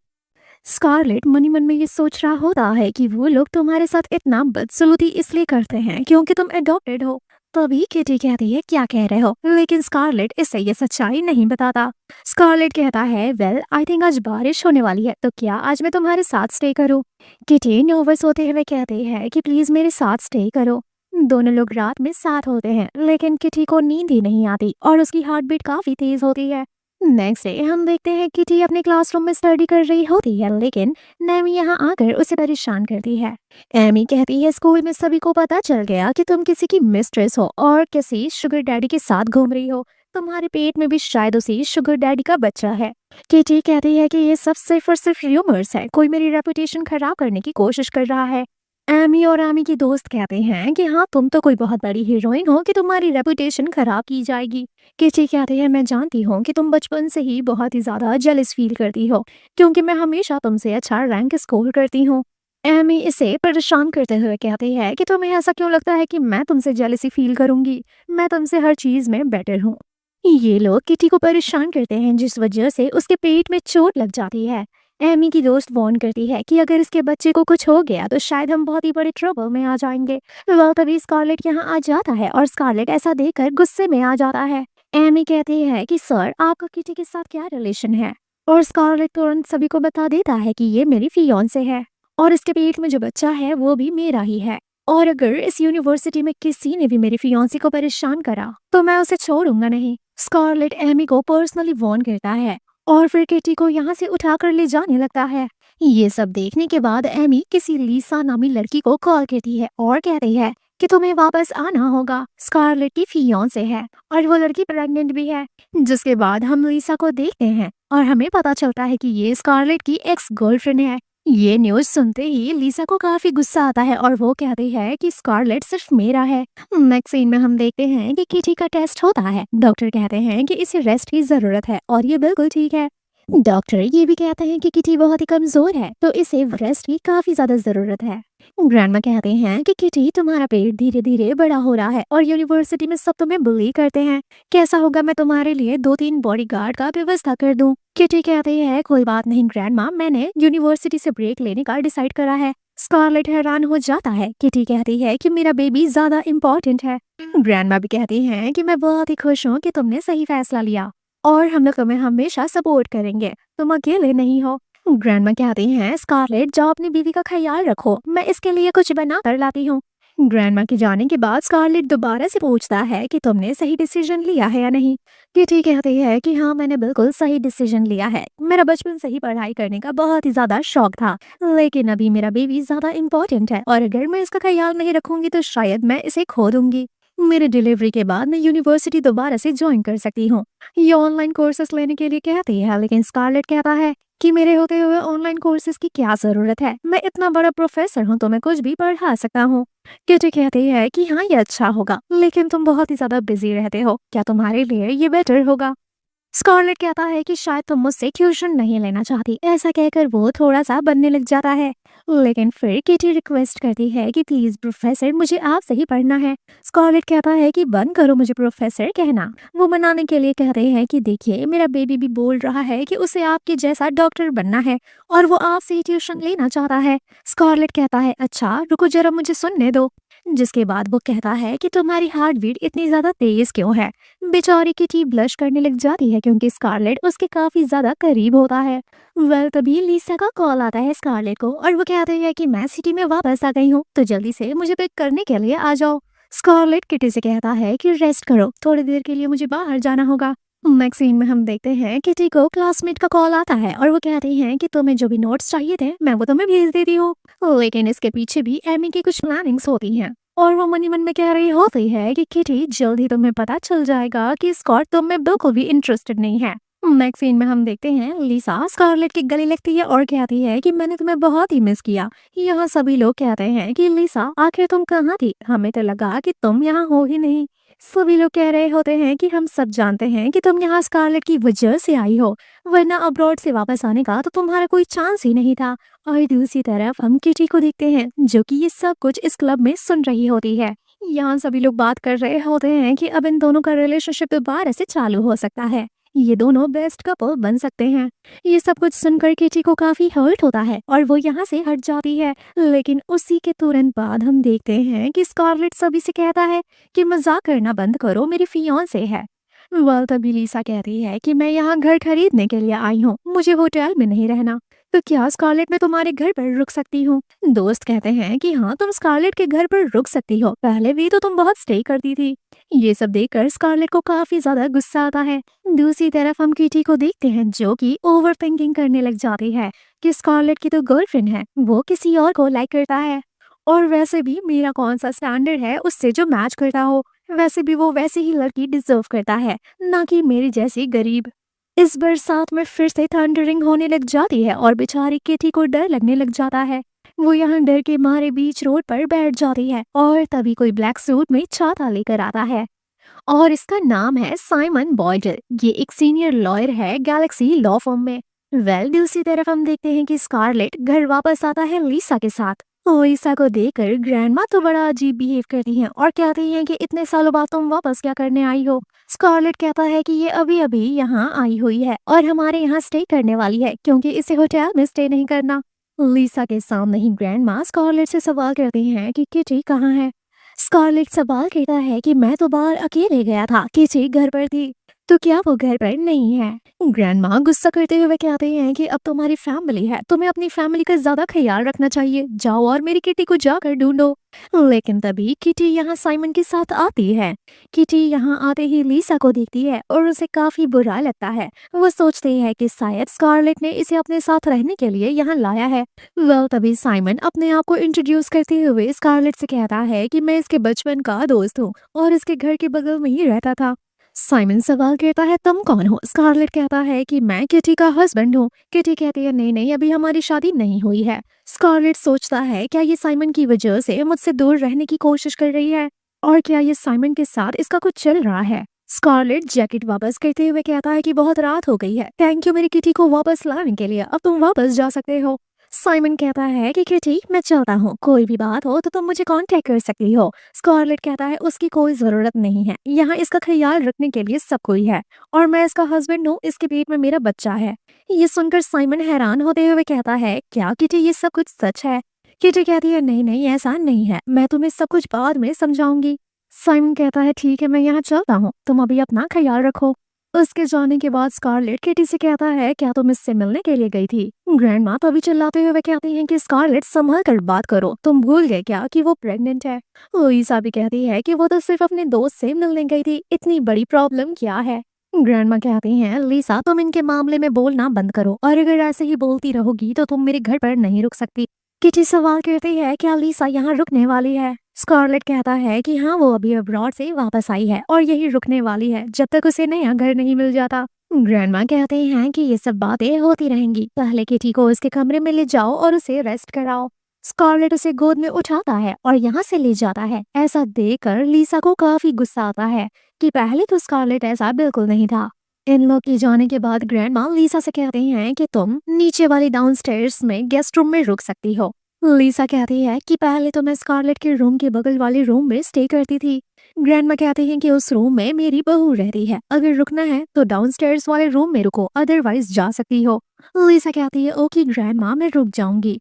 Speaker 1: स्कारलेट मन ही मन में ये सोच रहा होता है कि वो लोग तुम्हारे साथ इतना बदसलूकी इसलिए करते हैं क्योंकि तुम अडॉप्टेड हो। तभी किटी कहती है क्या कह रहे हो, लेकिन स्कारलेट इसे ये सच्चाई नहीं बताता। स्कारलेट कहता है वेल आई थिंक आज बारिश होने वाली है, तो क्या आज मैं तुम्हारे साथ स्टे करूँ। किटी नर्वस होते हुए कहती है कि प्लीज मेरे साथ स्टे करो। दोनों लोग रात में साथ होते हैं, लेकिन किटी को नींद ही नहीं आती और उसकी हार्ट बीट काफी तेज होती है। नेक्स्ट डे हम देखते हैं किटी अपने क्लासरूम में स्टडी कर रही होती है, लेकिन नैमी यहाँ आकर उसे परेशान करती है। एमी कहती है स्कूल में सभी को पता चल गया कि तुम किसी की मिस्ट्रेस हो और किसी शुगर डैडी के साथ घूम रही हो। तुम्हारे पेट में भी शायद उसी शुगर डैडी का बच्चा है। किटी कहती है कि ये सब सिर्फ और सिर्फ र्यूमर्स है, कोई मेरी रेपुटेशन खराब करने की कोशिश कर रहा है। एमी और एमी की दोस्त कहते हैं कि हाँ तुम तो कोई बहुत बड़ी हीरोइन हो कि तुम्हारी रेपुटेशन खराब की जाएगी। किची कहती है मैं जानती हूँ कि तुम बचपन से ही बहुत ही ज्यादा जेलस फील करती हो क्योंकि मैं हमेशा तुमसे अच्छा रैंक स्कोर करती हूँ। एमी इसे परेशान करते हुए कहती है कि तुम्हें ऐसा क्यों लगता है कि मैं तुमसे जेलसी फील करूंगी, मैं तुमसे हर चीज में बेटर हूँ। ये लोग किटी को परेशान करते हैं जिस वजह से उसके पेट में चोट लग जाती है। एमी की दोस्त वार्न करती है कि अगर इसके बच्चे को कुछ हो गया तो शायद हम बहुत ही बड़े ट्रबल में आ जाएंगे। वह तभी स्कारलेट यहाँ आ जाता है और स्कारलेट ऐसा देखकर गुस्से में आ जाता है। एमी कहती है कि सर आपका किटी के साथ क्या रिलेशन है, और स्कारलेट तुरंत सभी को बता देता है कि ये मेरी फियांसे है और इसके पेट में जो बच्चा है वो भी मेरा ही है, और अगर इस यूनिवर्सिटी में किसी ने भी मेरी फियांसी को परेशान करा तो मैं उसे छोड़ूंगा नहीं। स्कारलेट एमी को पर्सनली वार्न करता है और फिर किटी को यहाँ से उठाकर ले जाने लगता है। ये सब देखने के बाद एमी किसी लीसा नामी लड़की को कॉल करती है और कहती है कि तुम्हें वापस आना होगा, स्कारलेट की फियांसे है और वो लड़की प्रेग्नेंट भी है। जिसके बाद हम लीसा को देखते हैं और हमें पता चलता है कि ये स्कारलेट की एक्स गर्लफ्रेंड है। ये न्यूज सुनते ही लीसा को काफी गुस्सा आता है और वो कहती है कि स्कारलेट सिर्फ मेरा है। नेक्स्ट सीन में हम देखते हैं कि किटी का टेस्ट होता है। डॉक्टर कहते हैं कि इसे रेस्ट की जरूरत है और ये बिल्कुल ठीक है। डॉक्टर ये भी कहते हैं कि किटी बहुत ही कमजोर है तो इसे रेस्ट की काफी ज्यादा जरूरत है। ग्रैंडमा कहते हैं कि किटी तुम्हारा पेट धीरे धीरे बड़ा हो रहा है और यूनिवर्सिटी में सब तुम्हें बुली करते हैं, कैसा होगा मैं तुम्हारे लिए 2-3 बॉडीगार्ड का व्यवस्था कर दूं। किटी कहती है कोई बात नहीं ग्रैंडमा, मैंने यूनिवर्सिटी से ब्रेक लेने का डिसाइड करा है। स्कारलेट हैरान हो जाता है। किटी कहती है कि मेरा बेबी ज्यादा इम्पोर्टेंट है। ग्रैंडमा भी कहती हैं कि मैं बहुत ही खुश हूँ कि तुमने सही फैसला लिया और हम लोग तुम्हें हमेशा सपोर्ट करेंगे, तुम अकेले नहीं हो। ग्रैंडमा कहती हैं स्कारलेट जाओ अपनी बीवी का ख्याल रखो, मैं इसके लिए कुछ बना कर लाती हूँ। ग्रैंडमा के जाने के बाद स्कारलेट दोबारा से पूछता है कि तुमने सही डिसीजन लिया है या नहीं। किटी कहती है कि हाँ मैंने बिल्कुल सही डिसीजन लिया है, मेरा बचपन से ही पढ़ाई करने का बहुत ही ज्यादा शौक था, लेकिन अभी मेरा बेबी ज्यादा इम्पोर्टेंट है और अगर मैं इसका ख्याल नहीं रखूंगी तो शायद मैं इसे खो दूंगी। मेरे डिलीवरी के बाद मैं यूनिवर्सिटी दोबारा से ज्वाइन कर सकती हूँ। ये ऑनलाइन कोर्सेस लेने के लिए कहती है, लेकिन स्कारलेट कहता है कि मेरे होते हुए ऑनलाइन कोर्सेज की क्या जरूरत है, मैं इतना बड़ा प्रोफेसर हूँ तो मैं कुछ भी पढ़ा सकता हूँ। किटी कहती है कि हाँ ये अच्छा होगा, लेकिन तुम बहुत ही ज्यादा बिजी रहते हो, क्या तुम्हारे लिए ये बेटर होगा। स्कारलेट कहता है कि शायद तुम मुझसे ट्यूशन नहीं लेना चाहती, ऐसा कहकर वो थोड़ा सा बनने लग जाता है, लेकिन फिर किटी रिक्वेस्ट करती है कि प्लीज प्रोफेसर मुझे आपसे ही पढ़ना है। स्कारलेट कहता है कि बंद करो मुझे प्रोफेसर कहना। वो मनाने के लिए कहते हैं कि देखिए मेरा बेबी भी बोल रहा है कि उसे आपके जैसा डॉक्टर बनना है और वो आपसे ही ट्यूशन लेना चाहता है। स्कारलेट कहता है अच्छा रुको जरा मुझे सुनने दो। जिसके बाद वो कहता है कि तुम्हारी हार्ट बीट इतनी ज्यादा तेज क्यों है। बेचारी किटी ब्लश करने लग जाती है क्योंकि स्कारलेट उसके काफी ज्यादा करीब होता है। वेल तभी लीसा का कॉल आता है स्कारलेट को और वो कहते हैं कि मैं सिटी में वापस आ गई हूँ तो जल्दी से मुझे पिक करने के लिए आ जाओ। स्कारलेट किटी से कहता है कि रेस्ट करो, थोड़ी देर के लिए मुझे बाहर जाना होगा। नेक्स्ट सीन में हम देखते हैं किटी को क्लासमेट का कॉल आता है और वो कहते हैं कि तुम्हें जो भी नोट्स चाहिए थे मैं वो तुम्हें भेज देती हूँ, लेकिन इसके पीछे भी एमी की कुछ प्लानिंग्स होती हैं और वो मन ही मन में कह रही होती है कि किटी जल्द ही तुम्हें पता चल जाएगा कि स्कॉट तुम में बिल्कुल भी इंटरेस्टेड नहीं है। नेक्स्ट सीन में हम देखते हैं लीसा स्कारलेट की गले लगती है और कहती है कि मैंने तुम्हें बहुत ही मिस किया। यहाँ सभी लोग कहते हैं कि लीसा आखिर तुम कहाँ थी, हमें तो लगा कि तुम यहाँ हो ही नहीं। सभी लोग कह रहे होते हैं कि हम सब जानते हैं कि तुम यहाँ स्कारलेट की वजह से आई हो, वरना अब्रॉड से वापस आने का तो तुम्हारा कोई चांस ही नहीं था। और दूसरी तरफ हम किटी को देखते हैं जो कि ये सब कुछ इस क्लब में सुन रही होती है। यहाँ सभी लोग बात कर रहे होते हैं कि अब इन दोनों का रिलेशनशिप दोबारा से चालू हो सकता है। ये दोनों बेस्ट कपल बन सकते हैं। ये सब कुछ सुनकर किटी को काफी हर्ट होता है और वो यहाँ से हट जाती है। लेकिन उसी के तुरंत बाद हम देखते हैं कि स्कारलेट सभी से कहता है कि मजाक करना बंद करो, मेरी फियांसे है। वेल तभी लीसा कहती है कि मैं यहाँ घर खरीदने के लिए आई हूँ, मुझे होटल में नहीं रहना। तो क्या स्कारलेट मैं तुम्हारे घर पर रुक सकती हूँ? दोस्त कहते हैं कि हाँ, तुम स्कारलेट के घर पर रुक सकती हो, पहले भी तो तुम बहुत स्टे करती थी। ये सब देखकर स्कारलेट को काफी ज्यादा गुस्सा आता है। दूसरी तरफ हम किटी को देखते हैं जो कि ओवर थिंकिंग करने लग जाती है कि स्कारलेट की तो गर्लफ्रेंड है, वो किसी और को लाइक करता है। और वैसे भी मेरा कौन सा स्टैंडर्ड है उससे जो मैच करता हो। वैसे भी वो वैसे ही लड़की डिजर्व करता है, ना कि मेरी जैसी गरीब। इस बरसात में फिर से थंडरिंग होने लग जाती है और बेचारी किटी को डर लगने लग जाता है। वो यहाँ डर के मारे बीच रोड पर बैठ जाती है और तभी कोई ब्लैक सूट में छाता लेकर आता है और इसका नाम है साइमन बॉयडल। ये एक सीनियर लॉयर है गैलेक्सी लॉ फर्म में। दूसरी तरफ हम देखते हैं कि स्कारलेट घर वापस आता है लीसा के साथ। लीसा को देखकर ग्रैंडमा तो बड़ा अजीब बिहेव करती हैं और कहती हैं कि इतने सालों बाद तुम वापस क्या करने आई हो। स्कारलेट कहता है कि ये अभी अभी यहाँ आई हुई है और हमारे यहाँ स्टे करने वाली है क्योंकि इसे होटल में स्टे नहीं करना। लीसा के सामने ही ग्रैंडमा स्कारलेट से सवाल करती हैं कि किटी कहाँ है। स्कारलेट सवाल कहता है कि मैं तो बाहर अकेले गया था, किसी घर पर थी, तो क्या वो घर पर नहीं है? ग्रैंडमा गुस्सा करते हुए कहते हैं कि अब तुम्हारी फैमिली है, तुम्हें अपनी फैमिली का ज्यादा ख्याल रखना चाहिए, जाओ और मेरी किटी को जाकर ढूंढो। लेकिन तभी किटी यहाँ साइमन के साथ आती है। किटी यहाँ आते ही लीसा को देखती है और उसे काफी बुरा लगता है। वो सोचती है कि शायद स्कारलेट ने इसे अपने साथ रहने के लिए यहाँ लाया है। तभी साइमन अपने आप को इंट्रोड्यूस करते हुए स्कारलेट से कहता है कि मैं इसके बचपन का दोस्त हूँ और इसके घर के बगल में ही रहता था। साइमन सवाल करता है तुम कौन हो? स्कारलेट कहता है कि मैं किटी का हस्बैंड हूँ। किटी कहती है नहीं नहीं, अभी हमारी शादी नहीं हुई है। स्कारलेट सोचता है क्या ये साइमन की वजह से मुझसे दूर रहने की कोशिश कर रही है और क्या ये साइमन के साथ इसका कुछ चल रहा है। स्कारलेट जैकेट वापस करते हुए कहता है कि बहुत रात हो गई है, थैंक यू मेरी किटी को वापस लाने के लिए, अब तुम वापस जा सकते हो। साइमन कहता है कि किटी मैं चलता हूँ, कोई भी बात हो तो तुम मुझे कांटेक्ट कर सकती हो। स्कारलेट कहता है उसकी कोई जरूरत नहीं है, यहाँ इसका ख्याल रखने के लिए सब कोई है और मैं इसका हस्बैंड हूँ, इसके पेट में मेरा बच्चा है। ये सुनकर साइमन हैरान होते हुए कहता है क्या किटी ये सब कुछ सच है? किटी कहती है नहीं नहीं, ऐसा नहीं है, मैं तुम्हें सब कुछ बाद में समझाऊंगी। साइमन कहता है ठीक है, मैं यहाँ चलता हूँ, तुम अभी अपना ख्याल रखो। उसके जाने के बाद स्कारलेट किटी से कहता है क्या तुम इससे मिलने के लिए गई थी? ग्रैंडमा तो अभी चिल्लाते हुए कहती हैं कि स्कारलेट संभल कर बात करो, तुम भूल गए क्या कि वो प्रेग्नेंट है? लुइसा भी कहती है कि वो तो सिर्फ अपने दोस्त से मिलने गई थी, इतनी बड़ी प्रॉब्लम क्या है? ग्रैंडमा कहती हैं लिसा तुम इनके मामले में बोलना बंद करो और अगर ऐसे ही बोलती रहोगी तो तुम मेरे घर पर नहीं रुक सकती। किटी सवाल करती है क्या लिसा यहाँ रुकने वाली है? स्कारलेट कहता है कि हाँ, वो अभी अब्रॉड से वापस आई है और यही रुकने वाली है जब तक उसे नया घर नहीं मिल जाता। ग्रैंडमा कहते हैं कि ये सब बातें होती रहेंगी, पहले किटी को उसके कमरे में ले जाओ और उसे रेस्ट कराओ। स्कारलेट उसे गोद में उठाता है और यहाँ से ले जाता है। ऐसा देखकर लिसा को काफी गुस्सा आता है कि पहले तो स्कारलेट ऐसा बिल्कुल नहीं था। इन लोग के जाने के बाद ग्रैंडमा लिसा से कहते हैं कि तुम नीचे वाली डाउनस्टेयर्स में गेस्ट रूम में रुक सकती हो। लिसा कहती है कि पहले तो मैं स्कारलेट के रूम के बगल वाले रूम में स्टे करती थी। ग्रैंडमा कहती हैं कि उस रूम में मेरी बहू रहती है, अगर रुकना है तो डाउनस्टेयर्स वाले रूम में रुको, अदरवाइज जा सकती हो। लिसा कहती है ओके ग्रैंडमा, मैं रुक जाऊंगी।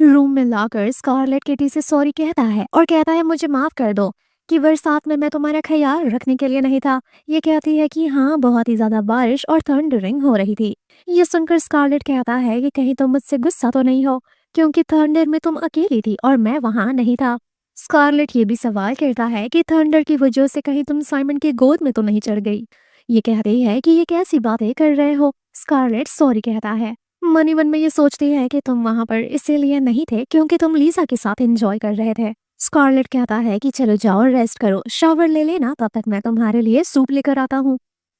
Speaker 1: रूम में लाकर स्कारलेट किटी से सॉरी कहता है और कहता है मुझे माफ कर दो कि बरसात में मैं तुम्हारा ख्याल रखने के लिए नहीं था। ये कहती है कि हाँ, बहुत ही ज्यादा बारिश और थंडरिंग हो रही थी। ये सुनकर स्कारलेट कहता है कि कहीं तुम मुझसे गुस्सा तो नहीं हो, क्योंकि थंडर में तुम अकेली थी और मैं वहां नहीं था। स्कारलेट ये भी सवाल करता है कि थंडर की वजह से कहीं तुम साइमन की गोद में तो नहीं चढ़ गई। ये कहती है कि ये कैसी बातें कर रहे हो। स्कारलेट सॉरी कहता है। मनी मन में ये सोचती है कि तुम वहां पर इसीलिए नहीं थे क्योंकि तुम लीसा के साथ एंजॉय कर रहे थे। स्कारलेट कहता है कि चलो जाओ रेस्ट करो, शावर ले लेना, तब तक मैं तुम्हारे लिए सूप लेकर आता हूँ।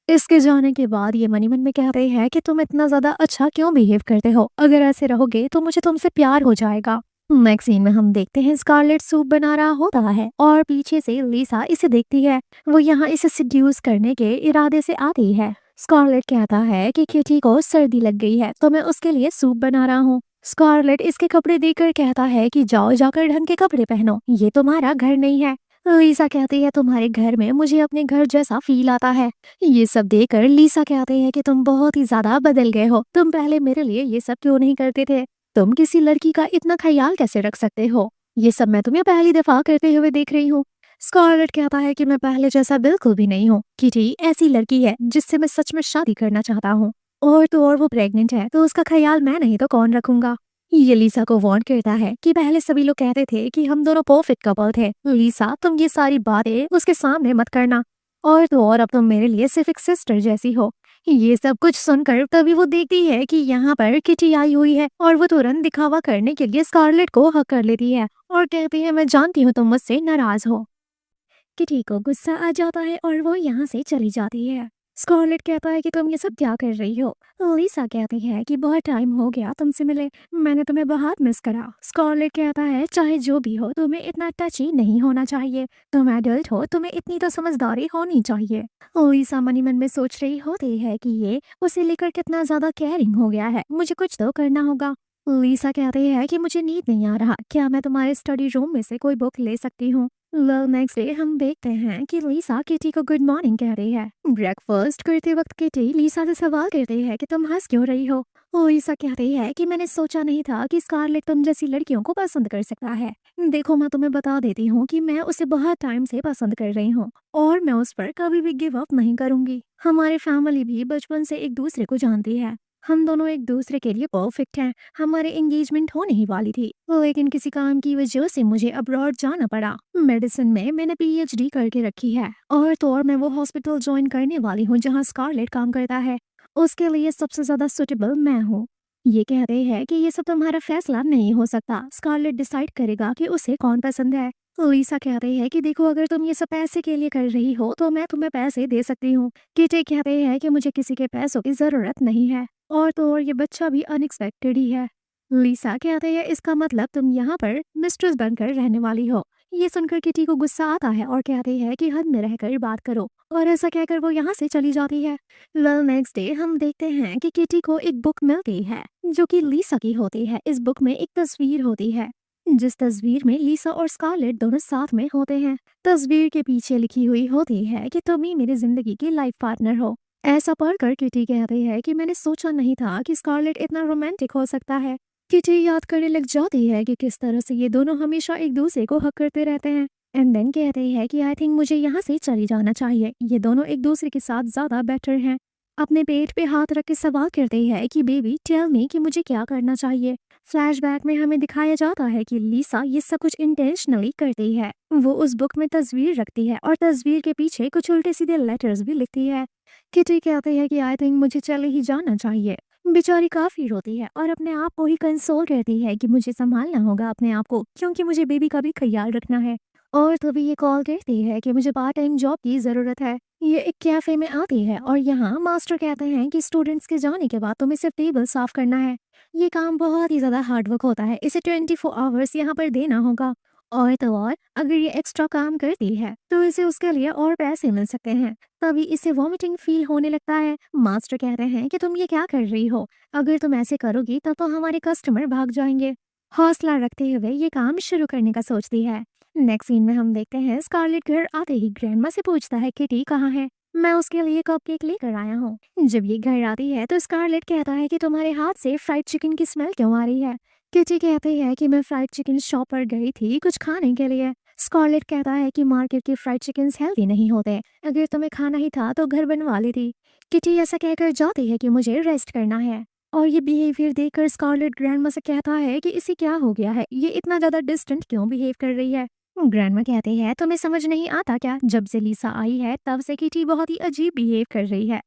Speaker 1: इसके जाने के बाद ये मनी मन में कहते हैं कि तुम इतना ज्यादा अच्छा क्यों बिहेव करते हो, अगर ऐसे रहोगे तो मुझे तुमसे प्यार हो जाएगा। नेक्स्ट सीन में हम देखते हैं स्कारलेट सूप बना रहा होता है और पीछे से लीसा इसे देखती है। वो यहाँ इसे सिड्यूस करने के इरादे से आती है। स्कारलेट कहता है कि किटी को सर्दी लग गई है तो मैं उसके लिए सूप बना रहा हूँ। स्कारलेट इसके कपड़े देखकर कहता है कि जाओ जाकर ढंग के कपड़े पहनो, ये तुम्हारा घर नहीं है। लीसा कहती है तुम्हारे घर में मुझे अपने घर जैसा फील आता है। ये सब देखकर लीसा कहती है कि तुम बहुत ही ज्यादा बदल गए हो, तुम पहले मेरे लिए ये सब क्यों नहीं करते थे? तुम किसी लड़की का इतना ख्याल कैसे रख सकते हो? ये सब मैं तुम्हें पहली दफा करते हुए देख रही हूँ। स्कारलेट कहता है कि मैं पहले जैसा बिल्कुल भी नहीं हूँ। किटी ऐसी लड़की है जिससे मैं सच में शादी करना चाहता हूँ। और तो और वो प्रेग्नेंट है तो उसका ख्याल मैं नहीं तो कौन रखूंगा? ये लीसा को वार्न करता है कि पहले सभी लोग कहते थे कि हम दोनों परफेक्ट कपल थे। लीसा तुम ये सारी बातें उसके सामने मत करना। और तो और अब तुम मेरे लिए सिर्फ एक सिस्टर जैसी हो। ये सब कुछ सुनकर तभी वो देखती है कि यहाँ पर किटी आई हुई है और वो तुरंत दिखावा करने के लिए स्कारलेट को हक कर लेती है और कहती है मैं जानती हूँ तुम मुझसे नाराज हो। किटी को गुस्सा आ जाता है और वो यहाँ से चली जाती है। स्कारलेट कहता है कि तुम ये सब क्या कर रही हो? लीसा कहती है कि बहुत टाइम हो गया तुमसे मिले, मैंने तुम्हें बहुत मिस करा। स्कारलेट कहता है चाहे जो भी हो तुम्हें इतना टची नहीं होना चाहिए, तुम एडल्ट हो, तुम्हें इतनी तो समझदारी होनी चाहिए। लीसा मनी मन में सोच रही होती है कि ये उसे लेकर कितना ज्यादा केयरिंग हो गया है, मुझे कुछ तो करना होगा। लीसा कहती है कि मुझे नींद नहीं आ रहा, क्या मैं तुम्हारे स्टडी रूम में से कोई बुक ले सकती हूँ? नेक्स्ट डे हम देखते हैं कि लीसा किटी को गुड मॉर्निंग कह रही है। ब्रेकफास्ट करते वक्त किटी लीसा से सवाल करती है कि तुम हंस क्यों रही हो? लीसा कहती है कि मैंने सोचा नहीं था कि स्कारलेट तुम जैसी लड़कियों को पसंद कर सकता है। देखो मैं तुम्हें बता देती हूँ कि मैं उसे बहुत टाइम से पसंद कर रही हूँ और मैं उस पर कभी भी गिव अप नहीं करूंगी। हमारी फैमिली भी बचपन से एक दूसरे को जानती है, हम दोनों एक दूसरे के लिए परफेक्ट हैं। हमारी एंगेजमेंट होने ही वाली थी लेकिन किसी काम की वजह से मुझे अब्रॉड जाना पड़ा। मेडिसिन में मैंने पीएचडी करके रखी है और तो और मैं वो हॉस्पिटल ज्वाइन करने वाली हूँ जहाँ स्कारलेट काम करता है। उसके लिए सबसे ज्यादा सुटेबल मैं हूँ। ये कहते हैं कि ये सब तुम्हारा फैसला नहीं हो सकता, स्कारलेट डिसाइड करेगा कि उसे कौन पसंद है। लीसा कहते हैं कि देखो अगर तुम ये सब पैसे के लिए कर रही हो तो मैं तुम्हें पैसे दे सकती हूँ। किटी कहते हैं कि मुझे किसी के पैसों की जरूरत नहीं है और तो और ये बच्चा भी अनएक्सपेक्टेड ही है। लीसा कहते हैं इसका मतलब तुम यहाँ पर मिस्ट्रेस बनकर रहने वाली हो। ये सुनकर किटी को गुस्सा आता है और कहती है कि हद में रहकर बात करो और ऐसा कहकर वो यहाँ से चली जाती है। नेक्स्ट डे हम देखते हैं कि किटी को एक बुक मिलती है जो कि लीसा की होती है। इस बुक में एक तस्वीर होती है जिस तस्वीर में लीसा और स्कारलेट दोनों साथ में होते हैं। तस्वीर के पीछे लिखी हुई होती है कि तुम ही मेरी जिंदगी की लाइफ पार्टनर हो। ऐसा पढ़कर किटी कहती है कि मैंने सोचा नहीं था कि स्कारलेट इतना रोमांटिक हो सकता है। किटी याद करने लग जाती है कि किस तरह से ये दोनों हमेशा एक दूसरे को हक करते रहते हैं एंड देन कहती है कि आई थिंक मुझे यहाँ से चली जाना चाहिए, ये दोनों एक दूसरे के साथ ज्यादा बेटर हैं। अपने पेट पे हाथ रख के सवाल करती है कि बेबी टेल मी कि मुझे क्या करना चाहिए। फ्लैशबैक में हमें दिखाया जाता है कि लीसा ये सब कुछ इंटेंशनली करती है। वो उस बुक में तस्वीर रखती है और तस्वीर के पीछे कुछ उल्टे सीधे लेटर्स भी लिखती है। किटी कहती है कि आई थिंक मुझे चले ही जाना चाहिए। बेचारी काफी रोती है और अपने आप को ही कंसोल करती है कि मुझे संभालना होगा अपने आप को क्योंकि मुझे बेबी का भी ख्याल रखना है। और तभी ये कॉल करती है कि मुझे पार्ट टाइम जॉब की जरूरत है। ये एक कैफे में आती है और यहाँ मास्टर कहते हैं कि स्टूडेंट्स के जाने के बाद तुम्हें सिर्फ टेबल साफ करना है। ये काम बहुत ही ज्यादा हार्ड वर्क होता है, इसे 24 आवर्स यहाँ पर देना होगा। और तो और अगर ये एक्स्ट्रा काम करती है तो इसे उसके लिए और पैसे मिल सकते हैं। तभी इसे वॉमिटिंग फील होने लगता है। मास्टर कहते हैं कि तुम ये क्या कर रही हो, अगर तुम ऐसे करोगी तब तो हमारे कस्टमर भाग जाएंगे। हौसला रखते हुए ये काम शुरू करने का सोचती है। नेक्स्ट सीन में हम देखते हैं स्कारलेट घर आते ही ग्रैंडमा से पूछता है किटी कहाँ है, मैं उसके लिए कपकेक लेकर आया हूँ। जब ये घर आती है तो स्कारलेट कहता है कि तुम्हारे हाथ से फ्राइड चिकन की स्मेल क्यों आ रही है? किटी कहती है कि मैं फ्राइड चिकन शॉप पर गई थी कुछ खाने के लिए। स्कारलेट कहता है कि मार्केट के फ्राइड चिकन हेल्दी नहीं होते, अगर तुम्हें खाना ही था तो घर बनवा लेती। किटी ऐसा कहकर जाती है कि मुझे रेस्ट करना है और ये बिहेवियर देखकर स्कारलेट ग्रैंडमा से कहता है कि इसे क्या हो गया है, ये इतना ज्यादा डिस्टेंट क्यों बिहेव कर रही है। ग्रैंडमा कहते हैं तुम्हें समझ नहीं आता क्या, जब से लीसा आई है तब से किटी बहुत ही अजीब बिहेव कर रही है,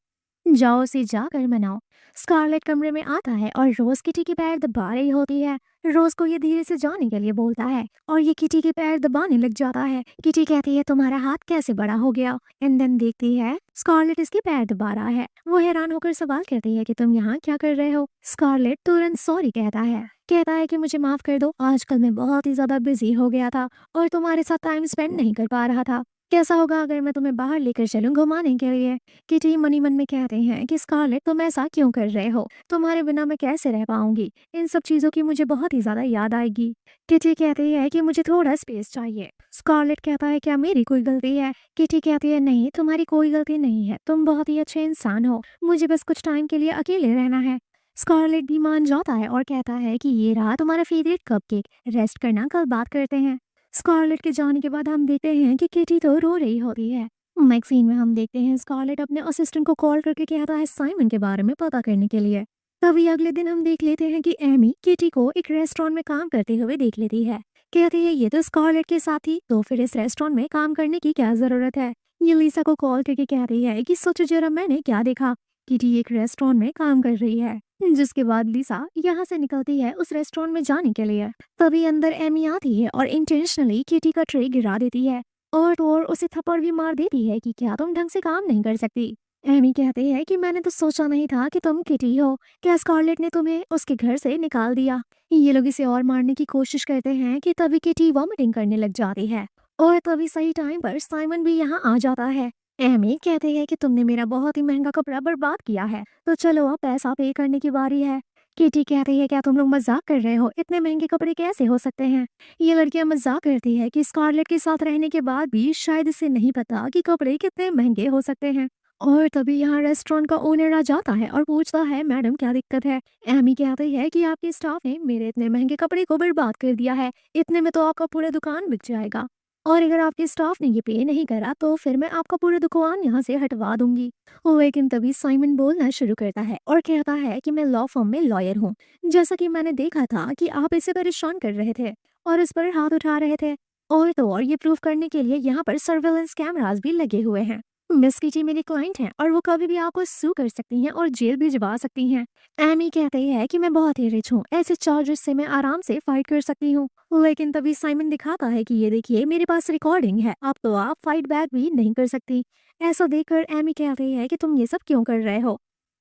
Speaker 1: जाओ उसे जाकर मनाओ। स्कारलेट कमरे में आता है और रोज किटी के पैर दबा रही होती है। रोज को ये धीरे से जाने के लिए बोलता है और ये किटी के पैर दबाने लग जाता है। किटी कहती है तुम्हारा हाथ कैसे बड़ा हो गया, एंड देन देखती है स्कारलेट इसके पैर दबा रहा है। वो हैरान होकर सवाल करती है कि तुम यहाँ क्या कर रहे हो। स्कारलेट तुरंत सॉरी कहता है कि मुझे माफ कर दो, आजकल मैं बहुत ही ज्यादा बिजी हो गया था और तुम्हारे साथ टाइम स्पेंड नहीं कर पा रहा था। कैसा होगा अगर मैं तुम्हें बाहर लेकर चलूं घुमाने के लिए? किटी मनी मन में कहते हैं कि स्कारलेट तुम ऐसा क्यों कर रहे हो? तुम्हारे बिना मैं कैसे रह पाऊंगी? इन सब चीजों की मुझे बहुत ही ज्यादा याद आएगी। किटी कहती है कि मुझे थोड़ा स्पेस चाहिए। स्कारलेट कहता है क्या मेरी कोई गलती है? किटी कहती है नहीं, तुम्हारी कोई गलती नहीं है, तुम बहुत ही अच्छे इंसान हो, मुझे बस कुछ टाइम के लिए अकेले रहना है। स्कारलेट भी मान जाता है और कहता है कि ये रहा तुम्हारा फेवरेट कपकेक, रेस्ट करना, कल बात करते हैं। स्कारलेट के जाने के बाद हम देखते हैं कि किटी तो रो रही होती है। नेक्स्ट सीन में हम देखते हैं स्कारलेट अपने असिस्टेंट को कॉल करके कहता है साइमन के बारे में पता करने के लिए। तभी अगले दिन हम देख लेते हैं कि एमी किटी को एक रेस्टोरेंट में काम करते हुए देख लेती है। कहती है ये तो स्कारलेट के साथ ही, तो फिर इस रेस्टोरेंट में काम करने की क्या जरूरत है? ये लिसा को कॉल करके कहती है कि सोचो जरा मैंने क्या देखा, किटी एक रेस्टोरेंट में काम कर रही है। जिसके बाद लिसा यहाँ से निकलती है उस रेस्टोरेंट में जाने के लिए। तभी अंदर एमी आती है और इंटेंशनली किटी का ट्रे गिरा देती है और तो और उसे थप्पड़ भी मार देती है कि क्या तुम ढंग से काम नहीं कर सकती। एमी कहती है कि मैंने तो सोचा नहीं था कि तुम किटी हो, क्या स्कारलेट ने तुम्हें उसके घर से निकाल दिया? ये लोग इसे और मारने की कोशिश करते हैं कि तभी किटी वॉमिटिंग करने लग जाती है और तभी सही टाइम पर साइमन भी यहाँ आ जाता है। एमी कहती है कि तुमने मेरा बहुत ही महंगा कपड़ा बर्बाद किया है, तो चलो अब पैसा पे करने की बारी है। किटी कहती है क्या तुम लोग मजाक कर रहे हो, इतने महंगे कपड़े कैसे हो सकते हैं? ये लड़कियां मजाक करती है कि स्कारलेट के साथ रहने के बाद भी शायद इसे नहीं पता कि कपड़े कितने महंगे हो सकते हैं। और तभी यहाँ रेस्टोरेंट का ओनर आ जाता है और पूछता है मैडम क्या दिक्कत है? एमी कहती है कि आपके स्टाफ ने मेरे इतने महंगे कपड़े को बर्बाद कर दिया है, इतने में तो आपका पूरा दुकान बिक जाएगा, और अगर आपके स्टाफ ने ये पे नहीं करा तो फिर मैं आपका पूरा दुकान यहाँ से हटवा दूंगी। लेकिन तभी साइमन बोलना शुरू करता है और कहता है कि मैं लॉ फर्म में लॉयर हूँ, जैसा कि मैंने देखा था कि आप इसे परेशान कर रहे थे और इस पर हाथ उठा रहे थे, और तो और ये प्रूफ करने के लिए यहाँ पर सर्वेलेंस कैमरास भी लगे हुए हैं। मिस कीटी मेरी क्लाइंट हैं और वो कभी भी आपको सू कर सकती हैं और जेल भिजवा सकती हैं। एमी कहती है कि मैं बहुत ही रिच हूँ, ऐसे चार्जेस से मैं आराम से फाइट कर सकती हूँ। लेकिन तभी साइमन दिखाता है कि ये देखिए मेरे पास रिकॉर्डिंग है, अब तो आप फाइट बैक भी नहीं कर सकती। ऐसा देखकर एमी कहती है कि तुम ये सब क्यों कर रहे हो।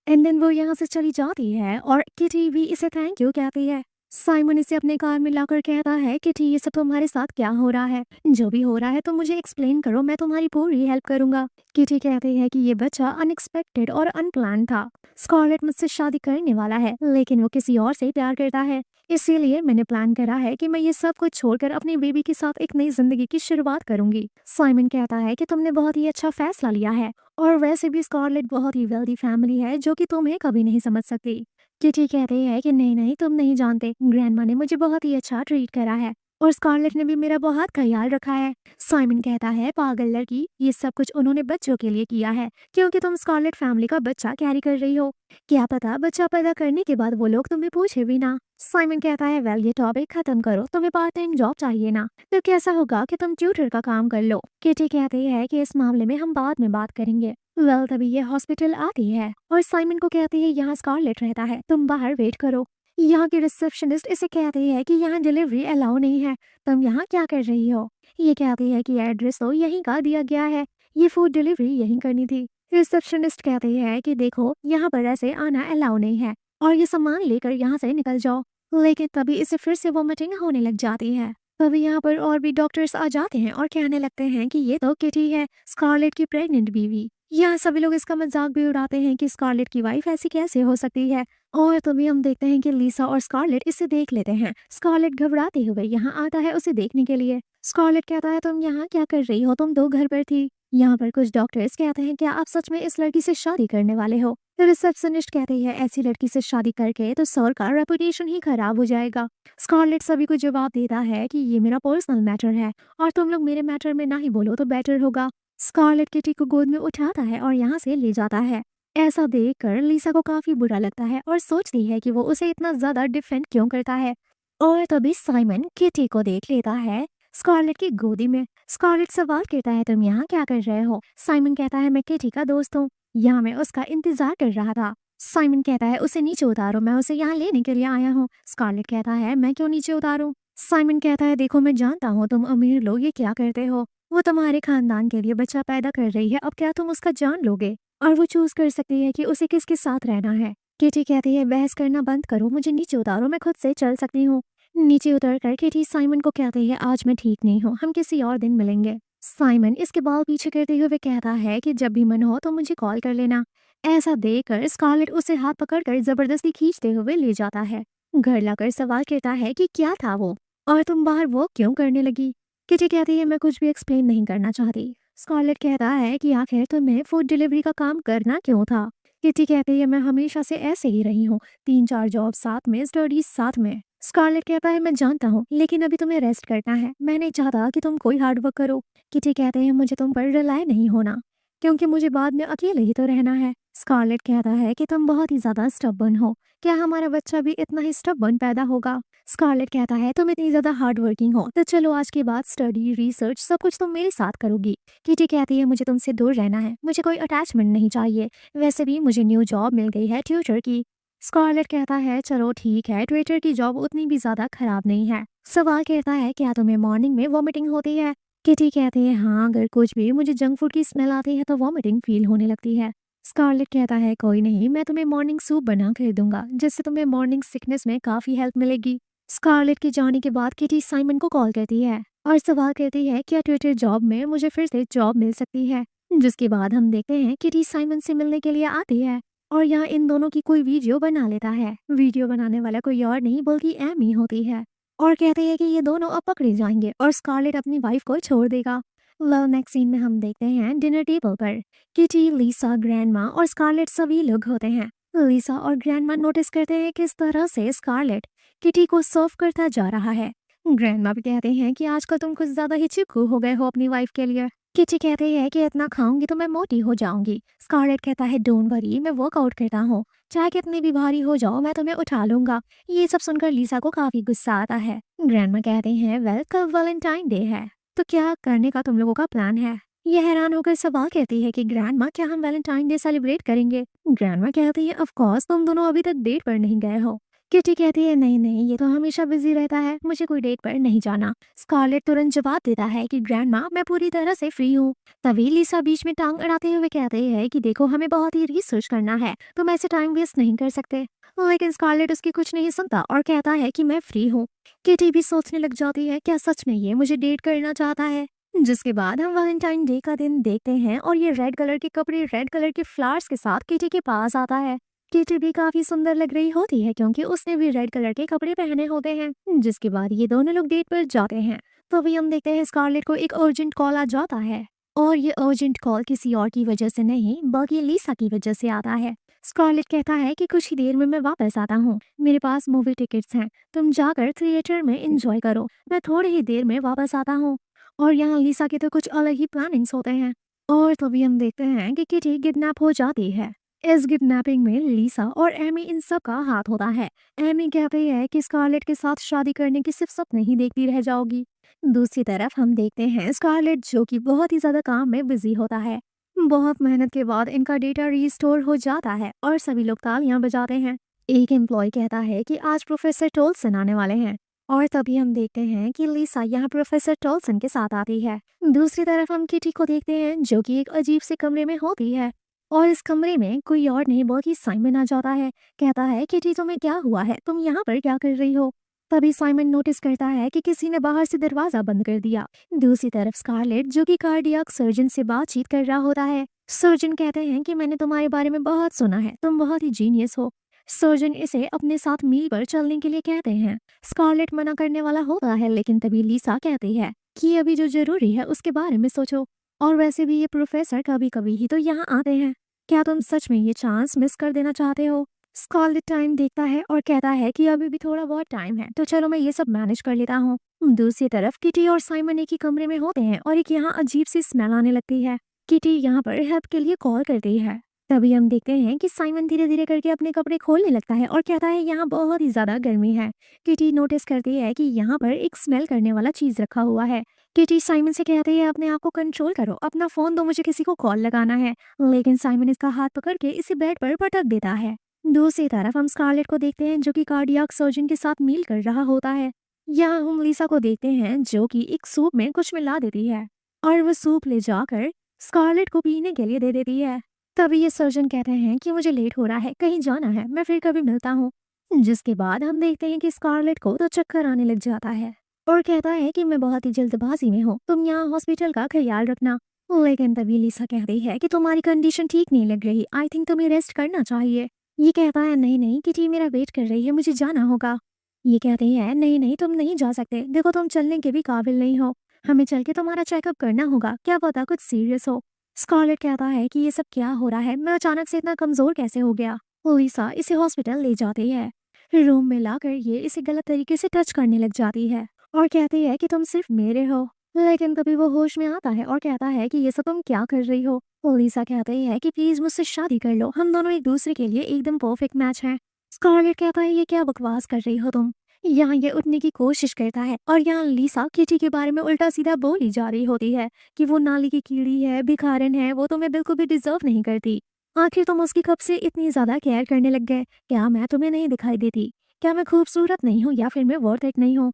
Speaker 1: एंड देन वो यहाँ से चली जाती है और किटी भी इसे थैंक यू कहती है। साइमन इसे अपने कार में लाकर कहता है किटी ये सब तुम्हारे साथ क्या हो रहा है, जो भी हो रहा है तो मुझे एक्सप्लेन करो, मैं तुम्हारी पूरी हेल्प करूंगा। किटी कहती है कि ये बच्चा अनएक्सपेक्टेड और अनप्लान था। स्कारलेट मुझसे शादी करने वाला है लेकिन वो किसी और से प्यार करता है, इसीलिए मैंने प्लान करा है कि मैं ये सब कुछ छोड़कर अपनी बेबी के साथ एक नई जिंदगी की शुरुआत करूंगी। साइमन कहता है कि तुमने बहुत ही अच्छा फैसला लिया है, और वैसे भी स्कारलेट बहुत ही वेल्दी फैमिली है जो कि तुम्हें कभी नहीं समझ सकती। किटी कहती है कि नहीं नहीं तुम नहीं जानते, ग्रैंडमा ने मुझे बहुत ही अच्छा ट्रीट करा है और स्कारलेट ने भी मेरा बहुत ख्याल रखा है। साइमन कहता है पागल लड़की, ये सब कुछ उन्होंने बच्चों के लिए किया है क्योंकि तुम स्कारलेट फैमिली का बच्चा कैरी कर रही हो, क्या पता बच्चा पैदा करने के बाद वो लोग तुम्हें पूछे भी ना। साइमन कहता है वेल ये टॉपिक खत्म करो, तुम्हें पार्ट टाइम जॉब चाहिए ना, तो कैसा होगा कि तुम ट्यूटर का काम कर लो। किटी कहती है कि इस मामले में हम बाद में बात करेंगे। वेल तभी ये हॉस्पिटल आती है और साइमन को कहती है यहाँ स्कारलेट रहता है, तुम बाहर वेट करो। यहाँ की रिसेप्शनिस्ट इसे कहती है कि यहाँ डिलीवरी अलाउ नहीं है, तुम यहाँ क्या कर रही हो? ये कहती है कि एड्रेस तो यहीं का दिया गया है, ये फूड डिलीवरी यहीं करनी थी। रिसेप्शनिस्ट कहती है कि देखो यहाँ पर ऐसे आना अलाउ नहीं है और ये सामान लेकर यहाँ से निकल जाओ। लेकिन तभी इसे फिर से वोमिटिंग होने लग जाती है। तभी यहाँ पर और भी डॉक्टर्स आ जाते हैं और कहने लगते हैं कि ये तो किटी है, स्कारलेट की प्रेग्नेंट बीवी। यहाँ सभी लोग इसका मजाक भी उड़ाते हैं कि स्कारलेट की वाइफ ऐसी कैसे हो सकती है। और तभी हम देखते हैं कि लिसा और स्कारलेट इसे देख लेते हैं। स्कारलेट घबराते हुए यहाँ आता है उसे देखने के लिए। स्कारलेट कहता है तुम यहाँ क्या कर रही हो, तुम तो घर पर थी। यहाँ पर कुछ डॉक्टर्स कहते हैं क्या आप सच में इस लड़की से शादी करने वाले हो? रिसेप्शनिस्ट कहती है ऐसी लड़की से शादी करके तो सर का रेपुटेशन ही खराब हो जाएगा। स्कारलेट सभी को जवाब देता है कि ये मेरा पर्सनल मैटर है और तुम लोग मेरे मैटर में ना ही बोलो तो बेटर होगा। स्कारलेट किटी को गोद में उठाता है और यहाँ से ले जाता है। ऐसा देखकर लिसा को काफी बुरा लगता है और सोचती है कि वो उसे इतना ज्यादा डिफेंड क्यों करता है। और तभी साइमन किटी को देख लेता है स्कारलेट की गोदी में। स्कारलेट सवाल करता है तुम यहाँ क्या कर रहे हो? साइमन कहता है मैं किटी का दोस्त हूँ, यहाँ मैं उसका इंतजार कर रहा था। साइमन कहता है उसे नीचे उतारो, मैं उसे यहाँ लेने के लिए आया हूँ। स्कारलेट कहता है मैं क्यों नीचे उतारूं? साइमन कहता है देखो मैं जानता हूँ तुम अमीर लोग ये क्या करते हो, वो तुम्हारे खानदान के लिए बच्चा पैदा कर रही है, अब क्या तुम उसका जान लोगे? और वो चूज कर सकती है कि उसे किसके साथ रहना है। किटी कहती है बहस करना बंद करो, मुझे नीचे उतारो, मैं खुद से चल सकती हूँ। नीचे उतर कर किटी साइमन को कहती है आज मैं ठीक नहीं हूँ, हम किसी और दिन मिलेंगे। साइमन इसके बाल पीछे करते हुए कहता है कि जब भी मन हो तो मुझे कॉल कर लेना। ऐसा देखकर स्कारलेट उसे हाथ पकड़कर जबरदस्ती खींचते हुए ले जाता है। घर लाकर सवाल करता है कि क्या था वो और तुम बाहर वो क्यों करने लगी। किटी कहती है मैं कुछ भी एक्सप्लेन नहीं करना चाहती। स्कारलेट कहता है कि आखिर तुम्हें फूड डिलीवरी का काम करना क्यों था। किटी कहती है मैं हमेशा से ऐसे ही रही हूँ, 3-4 जॉब साथ में, स्टडीज साथ में। स्कारलेट कहता है मैं जानता हूँ लेकिन अभी तुम्हें रेस्ट करना है, मैं नहीं चाहता कि तुम कोई हार्ड वर्क करो। किटी कहते हैं मुझे तुम पर रिलाय नहीं होना क्योंकि मुझे बाद में अकेले ही तो रहना है। स्कारलेट कहता है कि तुम बहुत ही ज्यादा स्टबर्न हो, क्या हमारा बच्चा भी इतना ही स्टबर्न पैदा होगा। स्कारलेट कहता है तुम इतनी ज्यादा हार्ड वर्किंग हो तो चलो आज के बाद स्टडी रिसर्च सब कुछ तुम मेरे साथ करोगी। किटी कहती है मुझे तुमसे दूर रहना है, मुझे कोई अटैचमेंट नहीं चाहिए, वैसे भी मुझे न्यू जॉब मिल गई है ट्यूटर की। स्कारलेट कहता है चलो ठीक है, ट्विटर की जॉब उतनी भी ज्यादा खराब नहीं है। सवाल कहता है क्या तुम्हें मॉर्निंग में वॉमिटिंग होती है। किटी कहती है हाँ, अगर कुछ भी मुझे जंक फूड की स्मेल आती है तो वॉमिटिंग फील होने लगती है। स्कारलेट कहता है कोई नहीं, मैं तुम्हें मॉर्निंग सूप बना कर दूंगा जिससे तुम्हें मॉर्निंग सिकनेस में काफी हेल्प मिलेगी। स्कारलेट के जाने के बाद किटी साइमन को कॉल करती है और सवाल करती है क्या ट्विटर जॉब में मुझे फिर से जॉब मिल सकती है। जिसके बाद हम देखते हैं किटी साइमन से मिलने के लिए आती है और यहाँ इन दोनों की कोई वीडियो बना लेता है। वीडियो बनाने वाला कोई और नहीं बल्कि एमी होती है और कहते हैं कि ये दोनों अब पकड़े जाएंगे और स्कारलेट अपनी वाइफ को छोड़ देगा। वेल नेक्स्ट सीन में हम देखते हैं डिनर टेबल पर किटी, लिसा, ग्रैंडमा और स्कारलेट सभी लोग होते हैं। लिसा और ग्रैंडमा नोटिस करते हैं किस तरह से स्कारलेट किटी को सर्व करता जा रहा है। ग्रैंडमा भी कहते हैं कि आजकल तुम कुछ ज्यादा ही चिपकू हो गए हो अपनी वाइफ के लिए। किटी कहते हैं कि इतना खाऊंगी तो मैं मोटी हो जाऊंगी। स्कारलेट कहता है डोंट वरी, मैं वर्कआउट करता हूँ, चाहे कितनी भी भारी हो जाओ मैं तुम्हें उठा लूंगा। ये सब सुनकर लिसा को काफी गुस्सा आता है। ग्रैंडमा कहते हैं वेल कल वैलेंटाइन डे है तो क्या करने का तुम लोगों का प्लान है। ये हैरान होकर सवाल कहती है कि ग्रैंडमा क्या हम वैलेंटाइन डे सेलिब्रेट करेंगे। ग्रैंडमा कहती है ऑफ कोर्स, तुम दोनों अभी तक डेट पर नहीं गए हो। किटी कहती है नहीं नहीं, ये तो हमेशा बिजी रहता है, मुझे कोई डेट पर नहीं जाना। स्कारलेट तुरंत जवाब देता है कि ग्रैंडमा मैं पूरी तरह से फ्री हूँ। तभी लिसा बीच में टांग अड़ाते हुए कहते हैं कि देखो हमें बहुत ही रिसर्च करना है, तुम ऐसे टाइम वेस्ट नहीं कर सकते। लेकिन स्कारलेट उसकी कुछ नहीं सुनता और कहता है कि मैं फ्री हूँ। किटी भी सोचने लग जाती है क्या सच में ये मुझे डेट करना चाहता है। जिसके बाद हम वैलेंटाइन डे का दिन देखते हैं और ये रेड कलर के कपड़े रेड कलर के फ्लावर्स के साथ किटी के पास आता है। किटी भी काफी सुंदर लग रही होती है क्योंकि उसने भी रेड कलर के कपड़े पहने होते हैं। जिसके बाद ये दोनों लोग डेट पर जाते हैं तो अभी हम देखते हैं स्कारलेट को एक अर्जेंट कॉल आ जाता है और ये अर्जेंट कॉल किसी और की वजह से नहीं बल्कि लिसा की वजह से आता है। स्कारलेट कहता है कि कुछ ही देर में मैं वापस आता हूँ, मेरे पास मूवी टिकट्स हैं, तुम जाकर थिएटर में एंजॉय करो, मैं थोड़ी ही देर में वापस आता हूँ। और यहाँ लिसा के तो कुछ अलग ही प्लानिंग्स होते हैं और तभी हम देखते हैं कि किटी किडनैप हो जाती है। इस किडनैपिंग में लिसा और एमी इन सब का हाथ होता है। एमी कहती है कि स्कारलेट के साथ शादी करने की सिर्फ सपने ही देखती रह जाओगी। दूसरी तरफ हम देखते हैं स्कारलेट जो कि बहुत ही ज्यादा काम में बिजी होता है। बहुत मेहनत के बाद इनका डेटा रिस्टोर हो जाता है और सभी लोग तालियां बजाते हैं। एक एम्प्लॉय कहता है कि आज प्रोफेसर टोल्सन आने वाले हैं और तभी हम देखते हैं कि लिसा यहाँ प्रोफेसर टोल्सन के साथ आती है। दूसरी तरफ हम किटी को देखते हैं जो कि एक अजीब से कमरे में होती है और इस कमरे में कोई और नहीं बल्कि साइमन आ जाता है। कहता है किटी तुम्हें क्या हुआ है, तुम यहाँ पर क्या कर रही हो। तभी साइमन नोटिस करता है कि किसी ने बाहर से दरवाजा बंद कर दिया। दूसरी तरफ स्कारलेट जो कि कार्डियक सर्जन से बातचीत कर रहा होता है। सर्जन कहते हैं कि मैंने तुम्हारे बारे में बहुत सुना है, तुम बहुत ही जीनियस हो। सर्जन इसे अपने साथ मील पर चलने के लिए कहते हैं। स्कारलेट मना करने वाला होता है लेकिन तभी लिसा कहती है कि अभी जो जरूरी है उसके बारे में सोचो, और वैसे भी ये प्रोफेसर कभी कभी ही तो यहाँ आते हैं, क्या तुम सच में ये चांस मिस कर देना चाहते हो। स्कारलेट टाइम देखता है और कहता है कि अभी भी थोड़ा बहुत टाइम है तो चलो मैं ये सब मैनेज कर लेता हूँ। दूसरी तरफ किटी और साइमन एक ही कमरे में होते हैं और एक यहाँ अजीब सी स्मेल आने लगती है। किटी यहाँ पर हेल्प के लिए कॉल करती है। तभी हम देखते हैं कि साइमन धीरे धीरे करके अपने कपड़े खोलने लगता है और कहता है यहाँ बहुत ही ज्यादा गर्मी है। किटी नोटिस करती है कि यहाँ पर एक स्मेल करने वाला चीज रखा हुआ है। किटी साइमन से कहती है अपने आप को कंट्रोल करो, अपना फोन दो, मुझे किसी को कॉल लगाना है। लेकिन साइमन इसका हाथ पकड़ के इसे बेड पर पटक देता है। दूसरी तरफ हम स्कारलेट को देखते हैं जो कि कार्डियक सर्जन के साथ मील कर रहा होता है। यहाँ हम लिसा को देखते हैं जो कि एक सूप में कुछ मिला देती है और वो सूप ले जाकर स्कारलेट को पीने के लिए दे देती है। तभी ये सर्जन कहते हैं कि मुझे लेट हो रहा है, कहीं जाना है, मैं फिर कभी मिलता हूँ। जिसके बाद हम देखते हैं कि स्कारलेट को तो चक्कर आने लग जाता है और कहता है कि मैं बहुत ही जल्दबाजी में हूँ, तुम यहाँ हॉस्पिटल का ख्याल रखना। लेकिन तभी लिसा कहती है कि तुम्हारी कंडीशन ठीक नहीं लग रही, आई थिंक तुम्हें रेस्ट करना चाहिए। ये कहता है नहीं नहीं किटी मेरा वेट कर रही है, मुझे जाना होगा। ये कहती है नहीं नहीं तुम नहीं जा सकते, देखो तुम चलने के भी काबिल नहीं हो, हमें चल के तुम्हारा चेकअप करना होगा, क्या पता कुछ सीरियस हो। स्कारलेट कहता है कि ये सब क्या हो रहा है, मैं अचानक से इतना कमजोर कैसे हो गया। लिसा इसे हॉस्पिटल ले जाती है। रूम में लाकर ये इसे गलत तरीके से टच करने लग जाती है और कहती है कि तुम सिर्फ मेरे हो। लेकिन तभी वो होश में आता है और कहता है कि ये सब तुम क्या कर रही हो। लिसा कहती है कि प्लीज मुझसे शादी कर लो, हम दोनों एक दूसरे के लिए एकदम परफेक्ट मैच हैं। स्कारलेट कहता है ये क्या बकवास कर रही हो तुम। यहाँ ये उठने की कोशिश करता है और यहाँ लिसा किटी के बारे में उल्टा सीधा बोली जा रही होती है कि वो नाली की कीड़ी है, भिखारन है, वो तुम्हें बिल्कुल भी डिजर्व नहीं करती। आखिर तुम उसकी कब से इतनी ज्यादा केयर करने लग गए, क्या मैं तुम्हें नहीं दिखाई देती, क्या मैं खूबसूरत नहीं हूँ या फिर मैं वर्थ इट नहीं हूँ।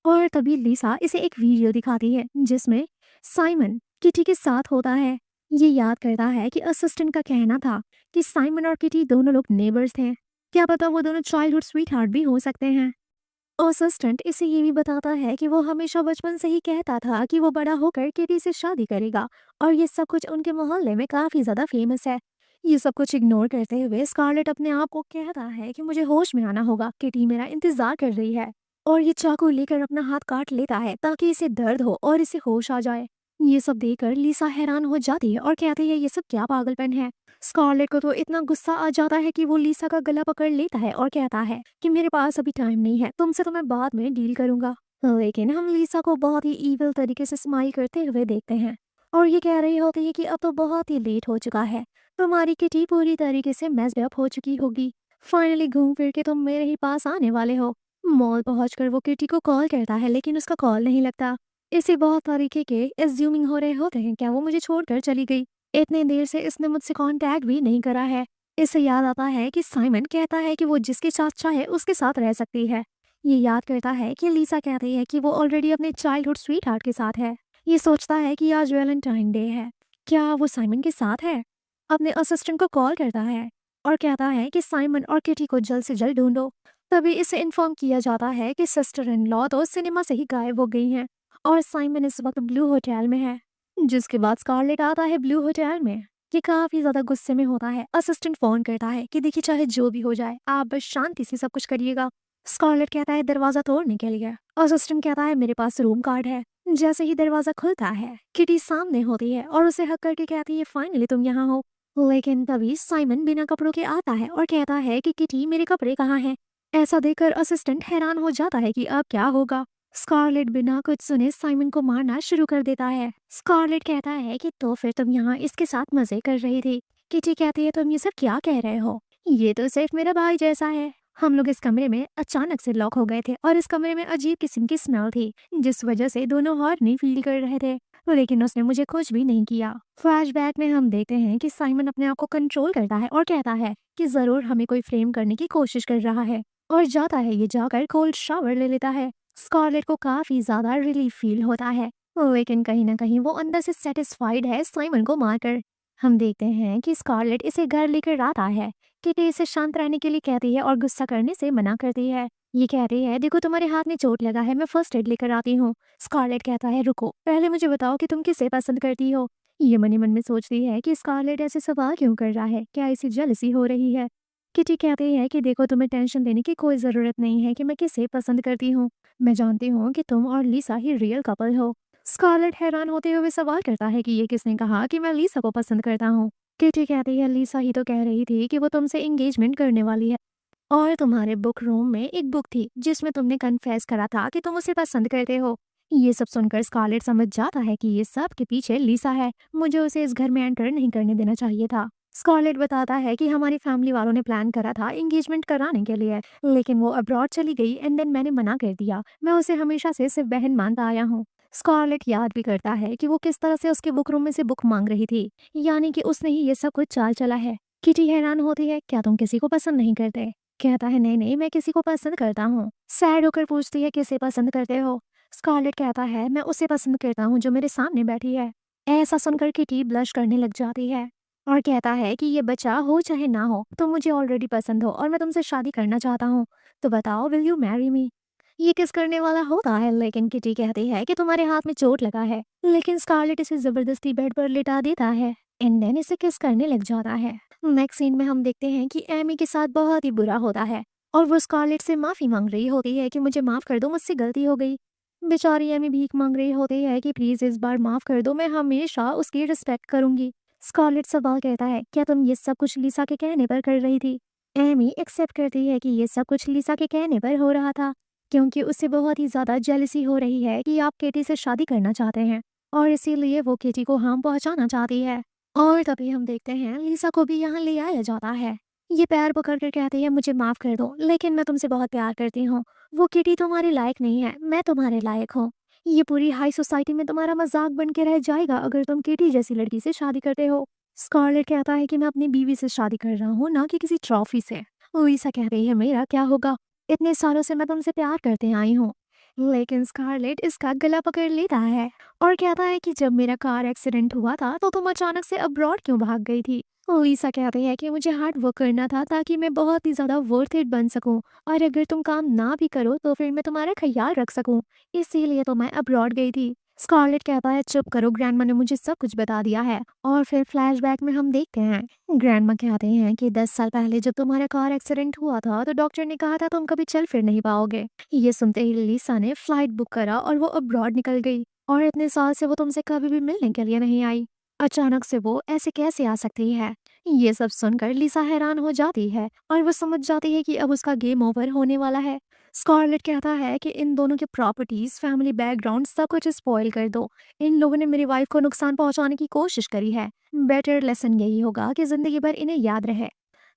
Speaker 1: और तभी लिसा इसे एक वीडियो दिखाती है जिसमें साइमन किटी के साथ होता है। ये याद करता है कि असिस्टेंट का कहना था कि साइमन और किटी दोनों लोग नेबर्स थे, क्या पता वो दोनों चाइल्डहुड स्वीट हार्ट भी हो सकते हैं। असिस्टेंट इसे ये भी बताता है कि वो हमेशा बचपन से ही कहता था कि वो बड़ा होकर किटी से शादी करेगा और ये सब कुछ उनके मोहल्ले में काफी ज्यादा फेमस है। ये सब कुछ इग्नोर करते हुए स्कारलेट अपने आप को कहता है कि मुझे होश में आना होगा, किटी मेरा इंतजार कर रही है। और ये चाकू लेकर अपना हाथ काट लेता है ताकि इसे दर्द हो और इसे होश आ जाए। ये सब देखकर लिसा हैरान हो जाती है और कहती है ये सब क्या पागलपन है। स्कारलेट को तो इतना गुस्सा आ जाता है कि वो लिसा का गला पकड़ लेता है और कहता है कि मेरे पास अभी टाइम नहीं है, तुमसे तो मैं बाद में डील करूंगा। लेकिन हम लिसा को बहुत ही ईविल तरीके से स्माइल करते हुए देखते हैं और ये कह रही होती है कि अब तो बहुत ही लेट हो चुका है, तुम्हारी किटी पूरी तरीके से मेस्ड अप हो चुकी होगी, फाइनली घूम फिर के तुम मेरे ही पास आने वाले हो। मॉल पहुंचकर वो किटी को कॉल करता है लेकिन उसका कॉल नहीं लगता। इसे बहुत तरीके के एज्यूमिंग हो रहे होते हैं, क्या वो मुझे छोड़कर चली गई, इतने देर से इसने मुझसे कांटेक्ट भी नहीं करा है। इसे याद आता है कि साइमन कहता है कि वो जिसके साथ चाहे उसके साथ रह सकती है। ये याद करता है कि लिसा कहती है कि वो ऑलरेडी अपने चाइल्डहुड स्वीट हार्ट के साथ है। ये सोचता है कि आज वैलेंटाइन डे है, क्या वो साइमन के साथ है। अपने असिस्टेंट को कॉल करता है और कहता है कि साइमन और किटी को जल्द से जल्द ढूंढो। तभी इसे इन्फॉर्म किया जाता है कि सिस्टर इन लॉ तो सिनेमा से ही गायब हो गई हैं और साइमन इस वक्त ब्लू होटल में है। जिसके बाद स्कारलेट आता है ब्लू होटल में। ये काफी ज्यादा गुस्से में होता है। असिस्टेंट फोन करता है कि देखिए चाहे जो भी हो जाए आप बस शांति से सब कुछ करिएगा। स्कारलेट कहता है दरवाजा तोड़ने के लिए। असिस्टेंट कहता है मेरे पास रूम कार्ड है। जैसे ही दरवाजा खुलता है किटी सामने होती है और उसे हक करके कहती है फाइनली तुम यहाँ हो। लेकिन तभी साइमन बिना कपड़ों के आता है और कहता है कि किटी मेरे कपड़े कहाँ हैं। ऐसा देखकर असिस्टेंट हैरान हो जाता है कि अब क्या होगा। स्कारलेट बिना कुछ सुने साइमन को मारना शुरू कर देता है। स्कारलेट कहता है कि तो फिर तुम यहाँ इसके साथ मजे कर रही थी। किटी कहती है तुम ये सब क्या कह रहे हो, ये तो सिर्फ मेरा भाई जैसा है। हम लोग इस कमरे में अचानक से लॉक हो गए थे और इस कमरे में अजीब किस्म की स्मेल थी जिस वजह से दोनों हॉर्नी फील कर रहे थे, लेकिन उसने मुझे कुछ भी नहीं किया। फ्लैशबैक में हम देखते हैं कि साइमन अपने आप को कंट्रोल करता है और कहता है कि जरूर हमें कोई फ्रेम करने की कोशिश कर रहा है और जाता है ये जाकर कोल्ड शावर ले लेता है। स्कारलेट को काफी ज्यादा रिलीफ फील होता है लेकिन कहीं ना कहीं वो अंदर से सेटिस्फाइड है साइमन को मारकर। हम देखते हैं कि स्कारलेट इसे घर लेकर आता है। किटी इसे शांत रहने के लिए कहती है और गुस्सा करने से मना करती है। ये कहती है देखो तुम्हारे हाथ में चोट लगा है, मैं फर्स्ट एड लेकर आती हूँ। स्कारलेट कहता है रुको, पहले मुझे बताओ कि तुम किसे पसंद करती हो। ये मन ही मन में सोचती है कि स्कारलेट ऐसे सवाल क्यों कर रहा है, क्या इसे जेलसी हो रही है। किटी कहती है कि देखो तुम्हें टेंशन लेने की कोई जरूरत नहीं है कि मैं किसे पसंद करती हूँ, मैं जानती हूँ कि तुम और लिसा ही रियल कपल हो। स्कारलेट हैरान होते हुए सवाल करता है कि ये किसने कहा कि मैं लिसा को पसंद करता हूँ। किटी कहती है लिसा ही तो कह रही थी कि वो तुमसे एंगेजमेंट करने वाली है और तुम्हारे बुक रूम में एक बुक थी जिसमें तुमने कन्फेस करा था कि तुम उसे पसंद करते हो। ये सब सुनकर स्कारलेट समझ जाता है कि ये सब के पीछे लिसा है, मुझे उसे इस घर में एंटर नहीं करने देना चाहिए था। स्कारलेट बताता है कि हमारी फैमिली वालों ने प्लान करा था एंगेजमेंट कराने के लिए, लेकिन वो अब्रॉड चली गई एंड देन मैंने मना कर दिया, मैं उसे हमेशा से सिर्फ बहन मानता आया हूँ। स्कारलेट याद भी करता है कि वो किस तरह से उसके बुक रूम में से बुक मांग रही थी, यानी कि उसने ही ये सब कुछ चाल चला है। किटी हैरान होती है क्या तुम किसी को पसंद नहीं करते। कहता है नहीं नहीं मैं किसी को पसंद करता हूँ। सैड होकर पूछती है किसे पसंद करते हो। स्कारलेट कहता है मैं उसे पसंद करता हूँ जो मेरे सामने बैठी है। ऐसा सुनकर किटी ब्लश करने लग जाती है और कहता है कि ये बच्चा हो चाहे ना हो तुम मुझे ऑलरेडी पसंद हो और मैं तुमसे शादी करना चाहता हूँ, तो बताओ विल यू मैरी मी। ये किस करने वाला होता है, लेकिन किटी कहती है कि तुम्हारे हाथ में चोट लगा है। लेकिन स्कारलेट इसे जबरदस्ती बेड पर लिटा देता है। इंडियन इसे किस करने लग जाता है। नेक्स्ट सीन में हम देखते हैं कि एमी के साथ बहुत ही बुरा होता है और वो स्कारलेट से माफी मांग रही होती है कि मुझे माफ कर दो, मुझसे गलती हो गई। बेचारी एमी भीख मांग रही होती है कि प्लीज इस बार माफ कर दो, मैं हमेशा उसकी रिस्पेक्ट करूंगी। स्कारलेट सवाल कहता है, क्या तुम ये सब कुछ लिसा के कहने पर कर रही थी। एमी एक्सेप्ट करती है कि ये सब कुछ लिसा के कहने पर हो रहा था, क्योंकि उसे बहुत ही ज्यादा जेलसी हो रही है कि आप केटी से शादी करना चाहते हैं और इसीलिए वो केटी को हार्म पहुंचाना चाहती है। और तभी हम देखते हैं लिसा को भी यहाँ ले आया जाता है। ये पैर पकड़ कर कहती है, मुझे माफ कर दो, लेकिन मैं तुमसे बहुत प्यार करती हूँ। वो किटी तुम्हारे लायक नहीं है, मैं तुम्हारे लायक हूँ। ये पूरी हाई सोसाइटी में तुम्हारा मजाक बन के रह जाएगा अगर तुम किटी जैसी लड़की से शादी करते हो। स्कारलेट कहता है कि मैं अपनी बीवी से शादी कर रहा हूँ, ना कि किसी ट्रॉफी से। लुइसा कहती है, मेरा क्या होगा, इतने सालों से मैं तुमसे प्यार करते आई हूँ। लेकिन स्कारलेट इसका गला पकड़ लेता है और कहता है कि जब मेरा कार एक्सीडेंट हुआ था तो तुम अचानक से अब्रॉड क्यों भाग गई थी। लिसा कहती है कि मुझे हार्ड वर्क करना था ताकि मैं बहुत ही ज्यादा वर्थ इट बन सकूं, और अगर तुम काम ना भी करो तो फिर मैं तुम्हारा ख्याल रख सकूं, इसीलिए तो मैं अब्रॉड गई थी। स्कारलेट कहता है, चुप करो, ग्रैंडमा ने मुझे सब कुछ बता दिया है। और फिर फ्लैशबैक में हम देखते हैं ग्रैंडमा कहते हैं कि 10 साल पहले जब तुम्हारा कार एक्सीडेंट हुआ था तो डॉक्टर ने कहा था तुम कभी चल फिर नहीं पाओगे। ये सुनते ही लिसा ने फ्लाइट बुक करा और वो अब्रॉड निकल गई, और इतने साल से वो तुमसे कभी भी मिलने के लिए नहीं आई। अचानक से वो ऐसे कैसे आ सकती है। ये सब सुनकर लिसा हैरान हो जाती है और वो समझ जाती है कि अब उसका गेम ओवर होने वाला है। स्कारलेट कहता है कि इन दोनों के प्रॉपर्टीज, फैमिली बैकग्राउंड सब कुछ स्पॉइल कर दो। इन लोगों ने मेरी वाइफ को नुकसान पहुंचाने की कोशिश करी है। बेटर लेसन यही होगा कि जिंदगी भर इन्हें याद रहे।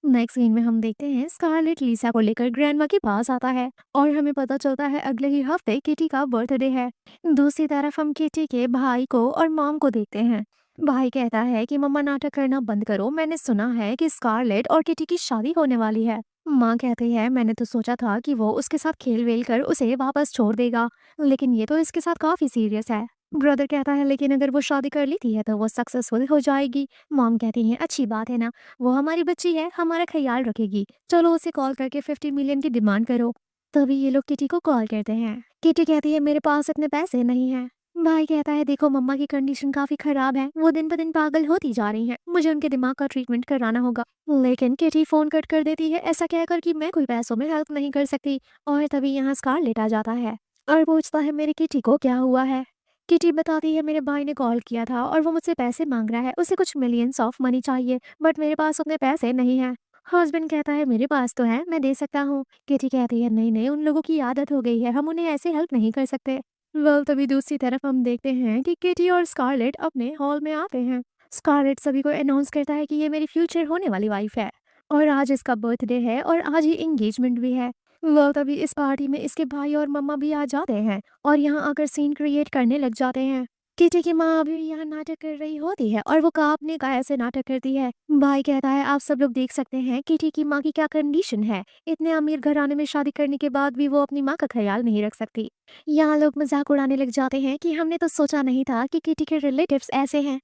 Speaker 1: नेक्स्ट सीन में हम देखते हैं स्कारलेट लिसा को लेकर ग्रैंडमा के पास आता है और हमें पता चलता है अगले ही हफ्ते किटी का बर्थडे है। दूसरी तरफ हम किटी के भाई को और मॉम को देखते हैं। भाई कहता है कि मम्मा नाटक करना बंद करो, मैंने सुना है कि स्कारलेट और किटी की शादी होने वाली है। माँ कहती है, मैंने तो सोचा था कि वो उसके साथ खेल वेल कर उसे वापस छोड़ देगा, लेकिन ये तो इसके साथ काफी सीरियस है। ब्रदर कहता है, लेकिन अगर वो शादी कर लेती है तो वो सक्सेसफुल हो जाएगी। मॉम कहती है, अच्छी बात है ना, वो हमारी बच्ची है, हमारा ख्याल रखेगी, चलो उसे कॉल करके 50 मिलियन की डिमांड करो। तभी ये लोग किटी को कॉल करते हैं। किटी कहती है, मेरे पास इतने पैसे नहीं है। भाई कहता है, देखो मम्मा की कंडीशन काफी खराब है, वो दिन ब दिन पागल होती जा रही हैं, मुझे उनके दिमाग का ट्रीटमेंट कराना होगा। लेकिन किटी फोन कट कर देती है, ऐसा कहकर कि मैं कोई पैसों में हेल्प नहीं कर सकती। और तभी यहाँ स्कारलेट आ जाता है और पूछता है, मेरी किटी को क्या हुआ है। किटी बताती है, मेरे भाई ने कॉल किया था और वो मुझसे पैसे मांग रहा है, उसे कुछ मिलियंस ऑफ मनी चाहिए, बट मेरे पास उतने पैसे नहीं है। हस्बैंड कहता है, मेरे पास तो है, मैं दे सकता हूँ। किटी कहती है, नहीं नहीं, उन लोगों की आदत हो गई है, हम उन्हें ऐसे हेल्प नहीं कर सकते। वेल तभी दूसरी तरफ हम देखते हैं कि किटी और स्कारलेट अपने हॉल में आते हैं। स्कारलेट सभी को अनाउंस करता है कि ये मेरी फ्यूचर होने वाली वाइफ है और आज इसका बर्थडे है और आज ही एंगेजमेंट भी है। वेल तभी इस पार्टी में इसके भाई और मम्मा भी आ जाते हैं और यहाँ आकर सीन क्रिएट करने लग जाते हैं। किटी की माँ अभी यहाँ नाटक कर रही होती है और वो कांपने का ऐसे नाटक करती है। भाई कहता है, आप सब लोग देख सकते हैं किटी की माँ की क्या कंडीशन है, इतने अमीर घराने में शादी करने के बाद भी वो अपनी माँ का ख्याल नहीं रख सकती। यहाँ लोग मजाक उड़ाने लग जाते हैं कि हमने तो सोचा नहीं था कि किटी के रिलेटिव्स ऐसे हैं।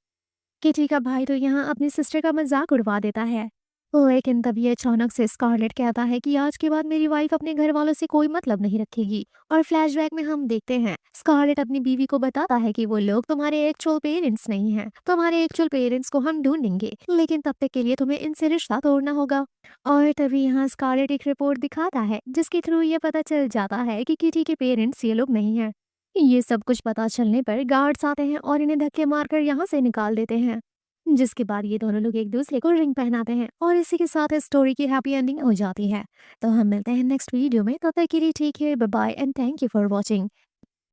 Speaker 1: किटी का भाई तो यहाँ अपनी सिस्टर का मजाक उड़वा देता है। लेकिन तभी अचानक से स्कारलेट कहता है कि आज के बाद मेरी वाइफ अपने घर वालों से कोई मतलब नहीं रखेगी। और फ्लैशबैक में हम देखते हैं स्कारलेट अपनी बीवी को बताता है कि वो लोग तुम्हारे एक्चुअल पेरेंट्स नहीं हैं, तुम्हारे एक्चुअल पेरेंट्स को हम ढूंढेंगे, लेकिन तब तक के लिए तुम्हें इनसे रिश्ता तोड़ना होगा। और तभी यहाँ स्कारलेट एक रिपोर्ट दिखाता है जिसके थ्रू ये पता चल जाता है कि किटी के पेरेंट्स ये लोग नहीं है। ये सब कुछ पता चलने पर गार्ड्स आते हैं और इन्हें धक्के मारकर यहाँ से निकाल देते हैं, जिसके बाद ये दोनों लोग एक दूसरे को रिंग पहनाते हैं और इसी के साथ इस स्टोरी की हैप्पी एंडिंग हो जाती है। तो हम मिलते हैं नेक्स्ट वीडियो में, तब तक के लिए take care, bye bye and thank you for watching.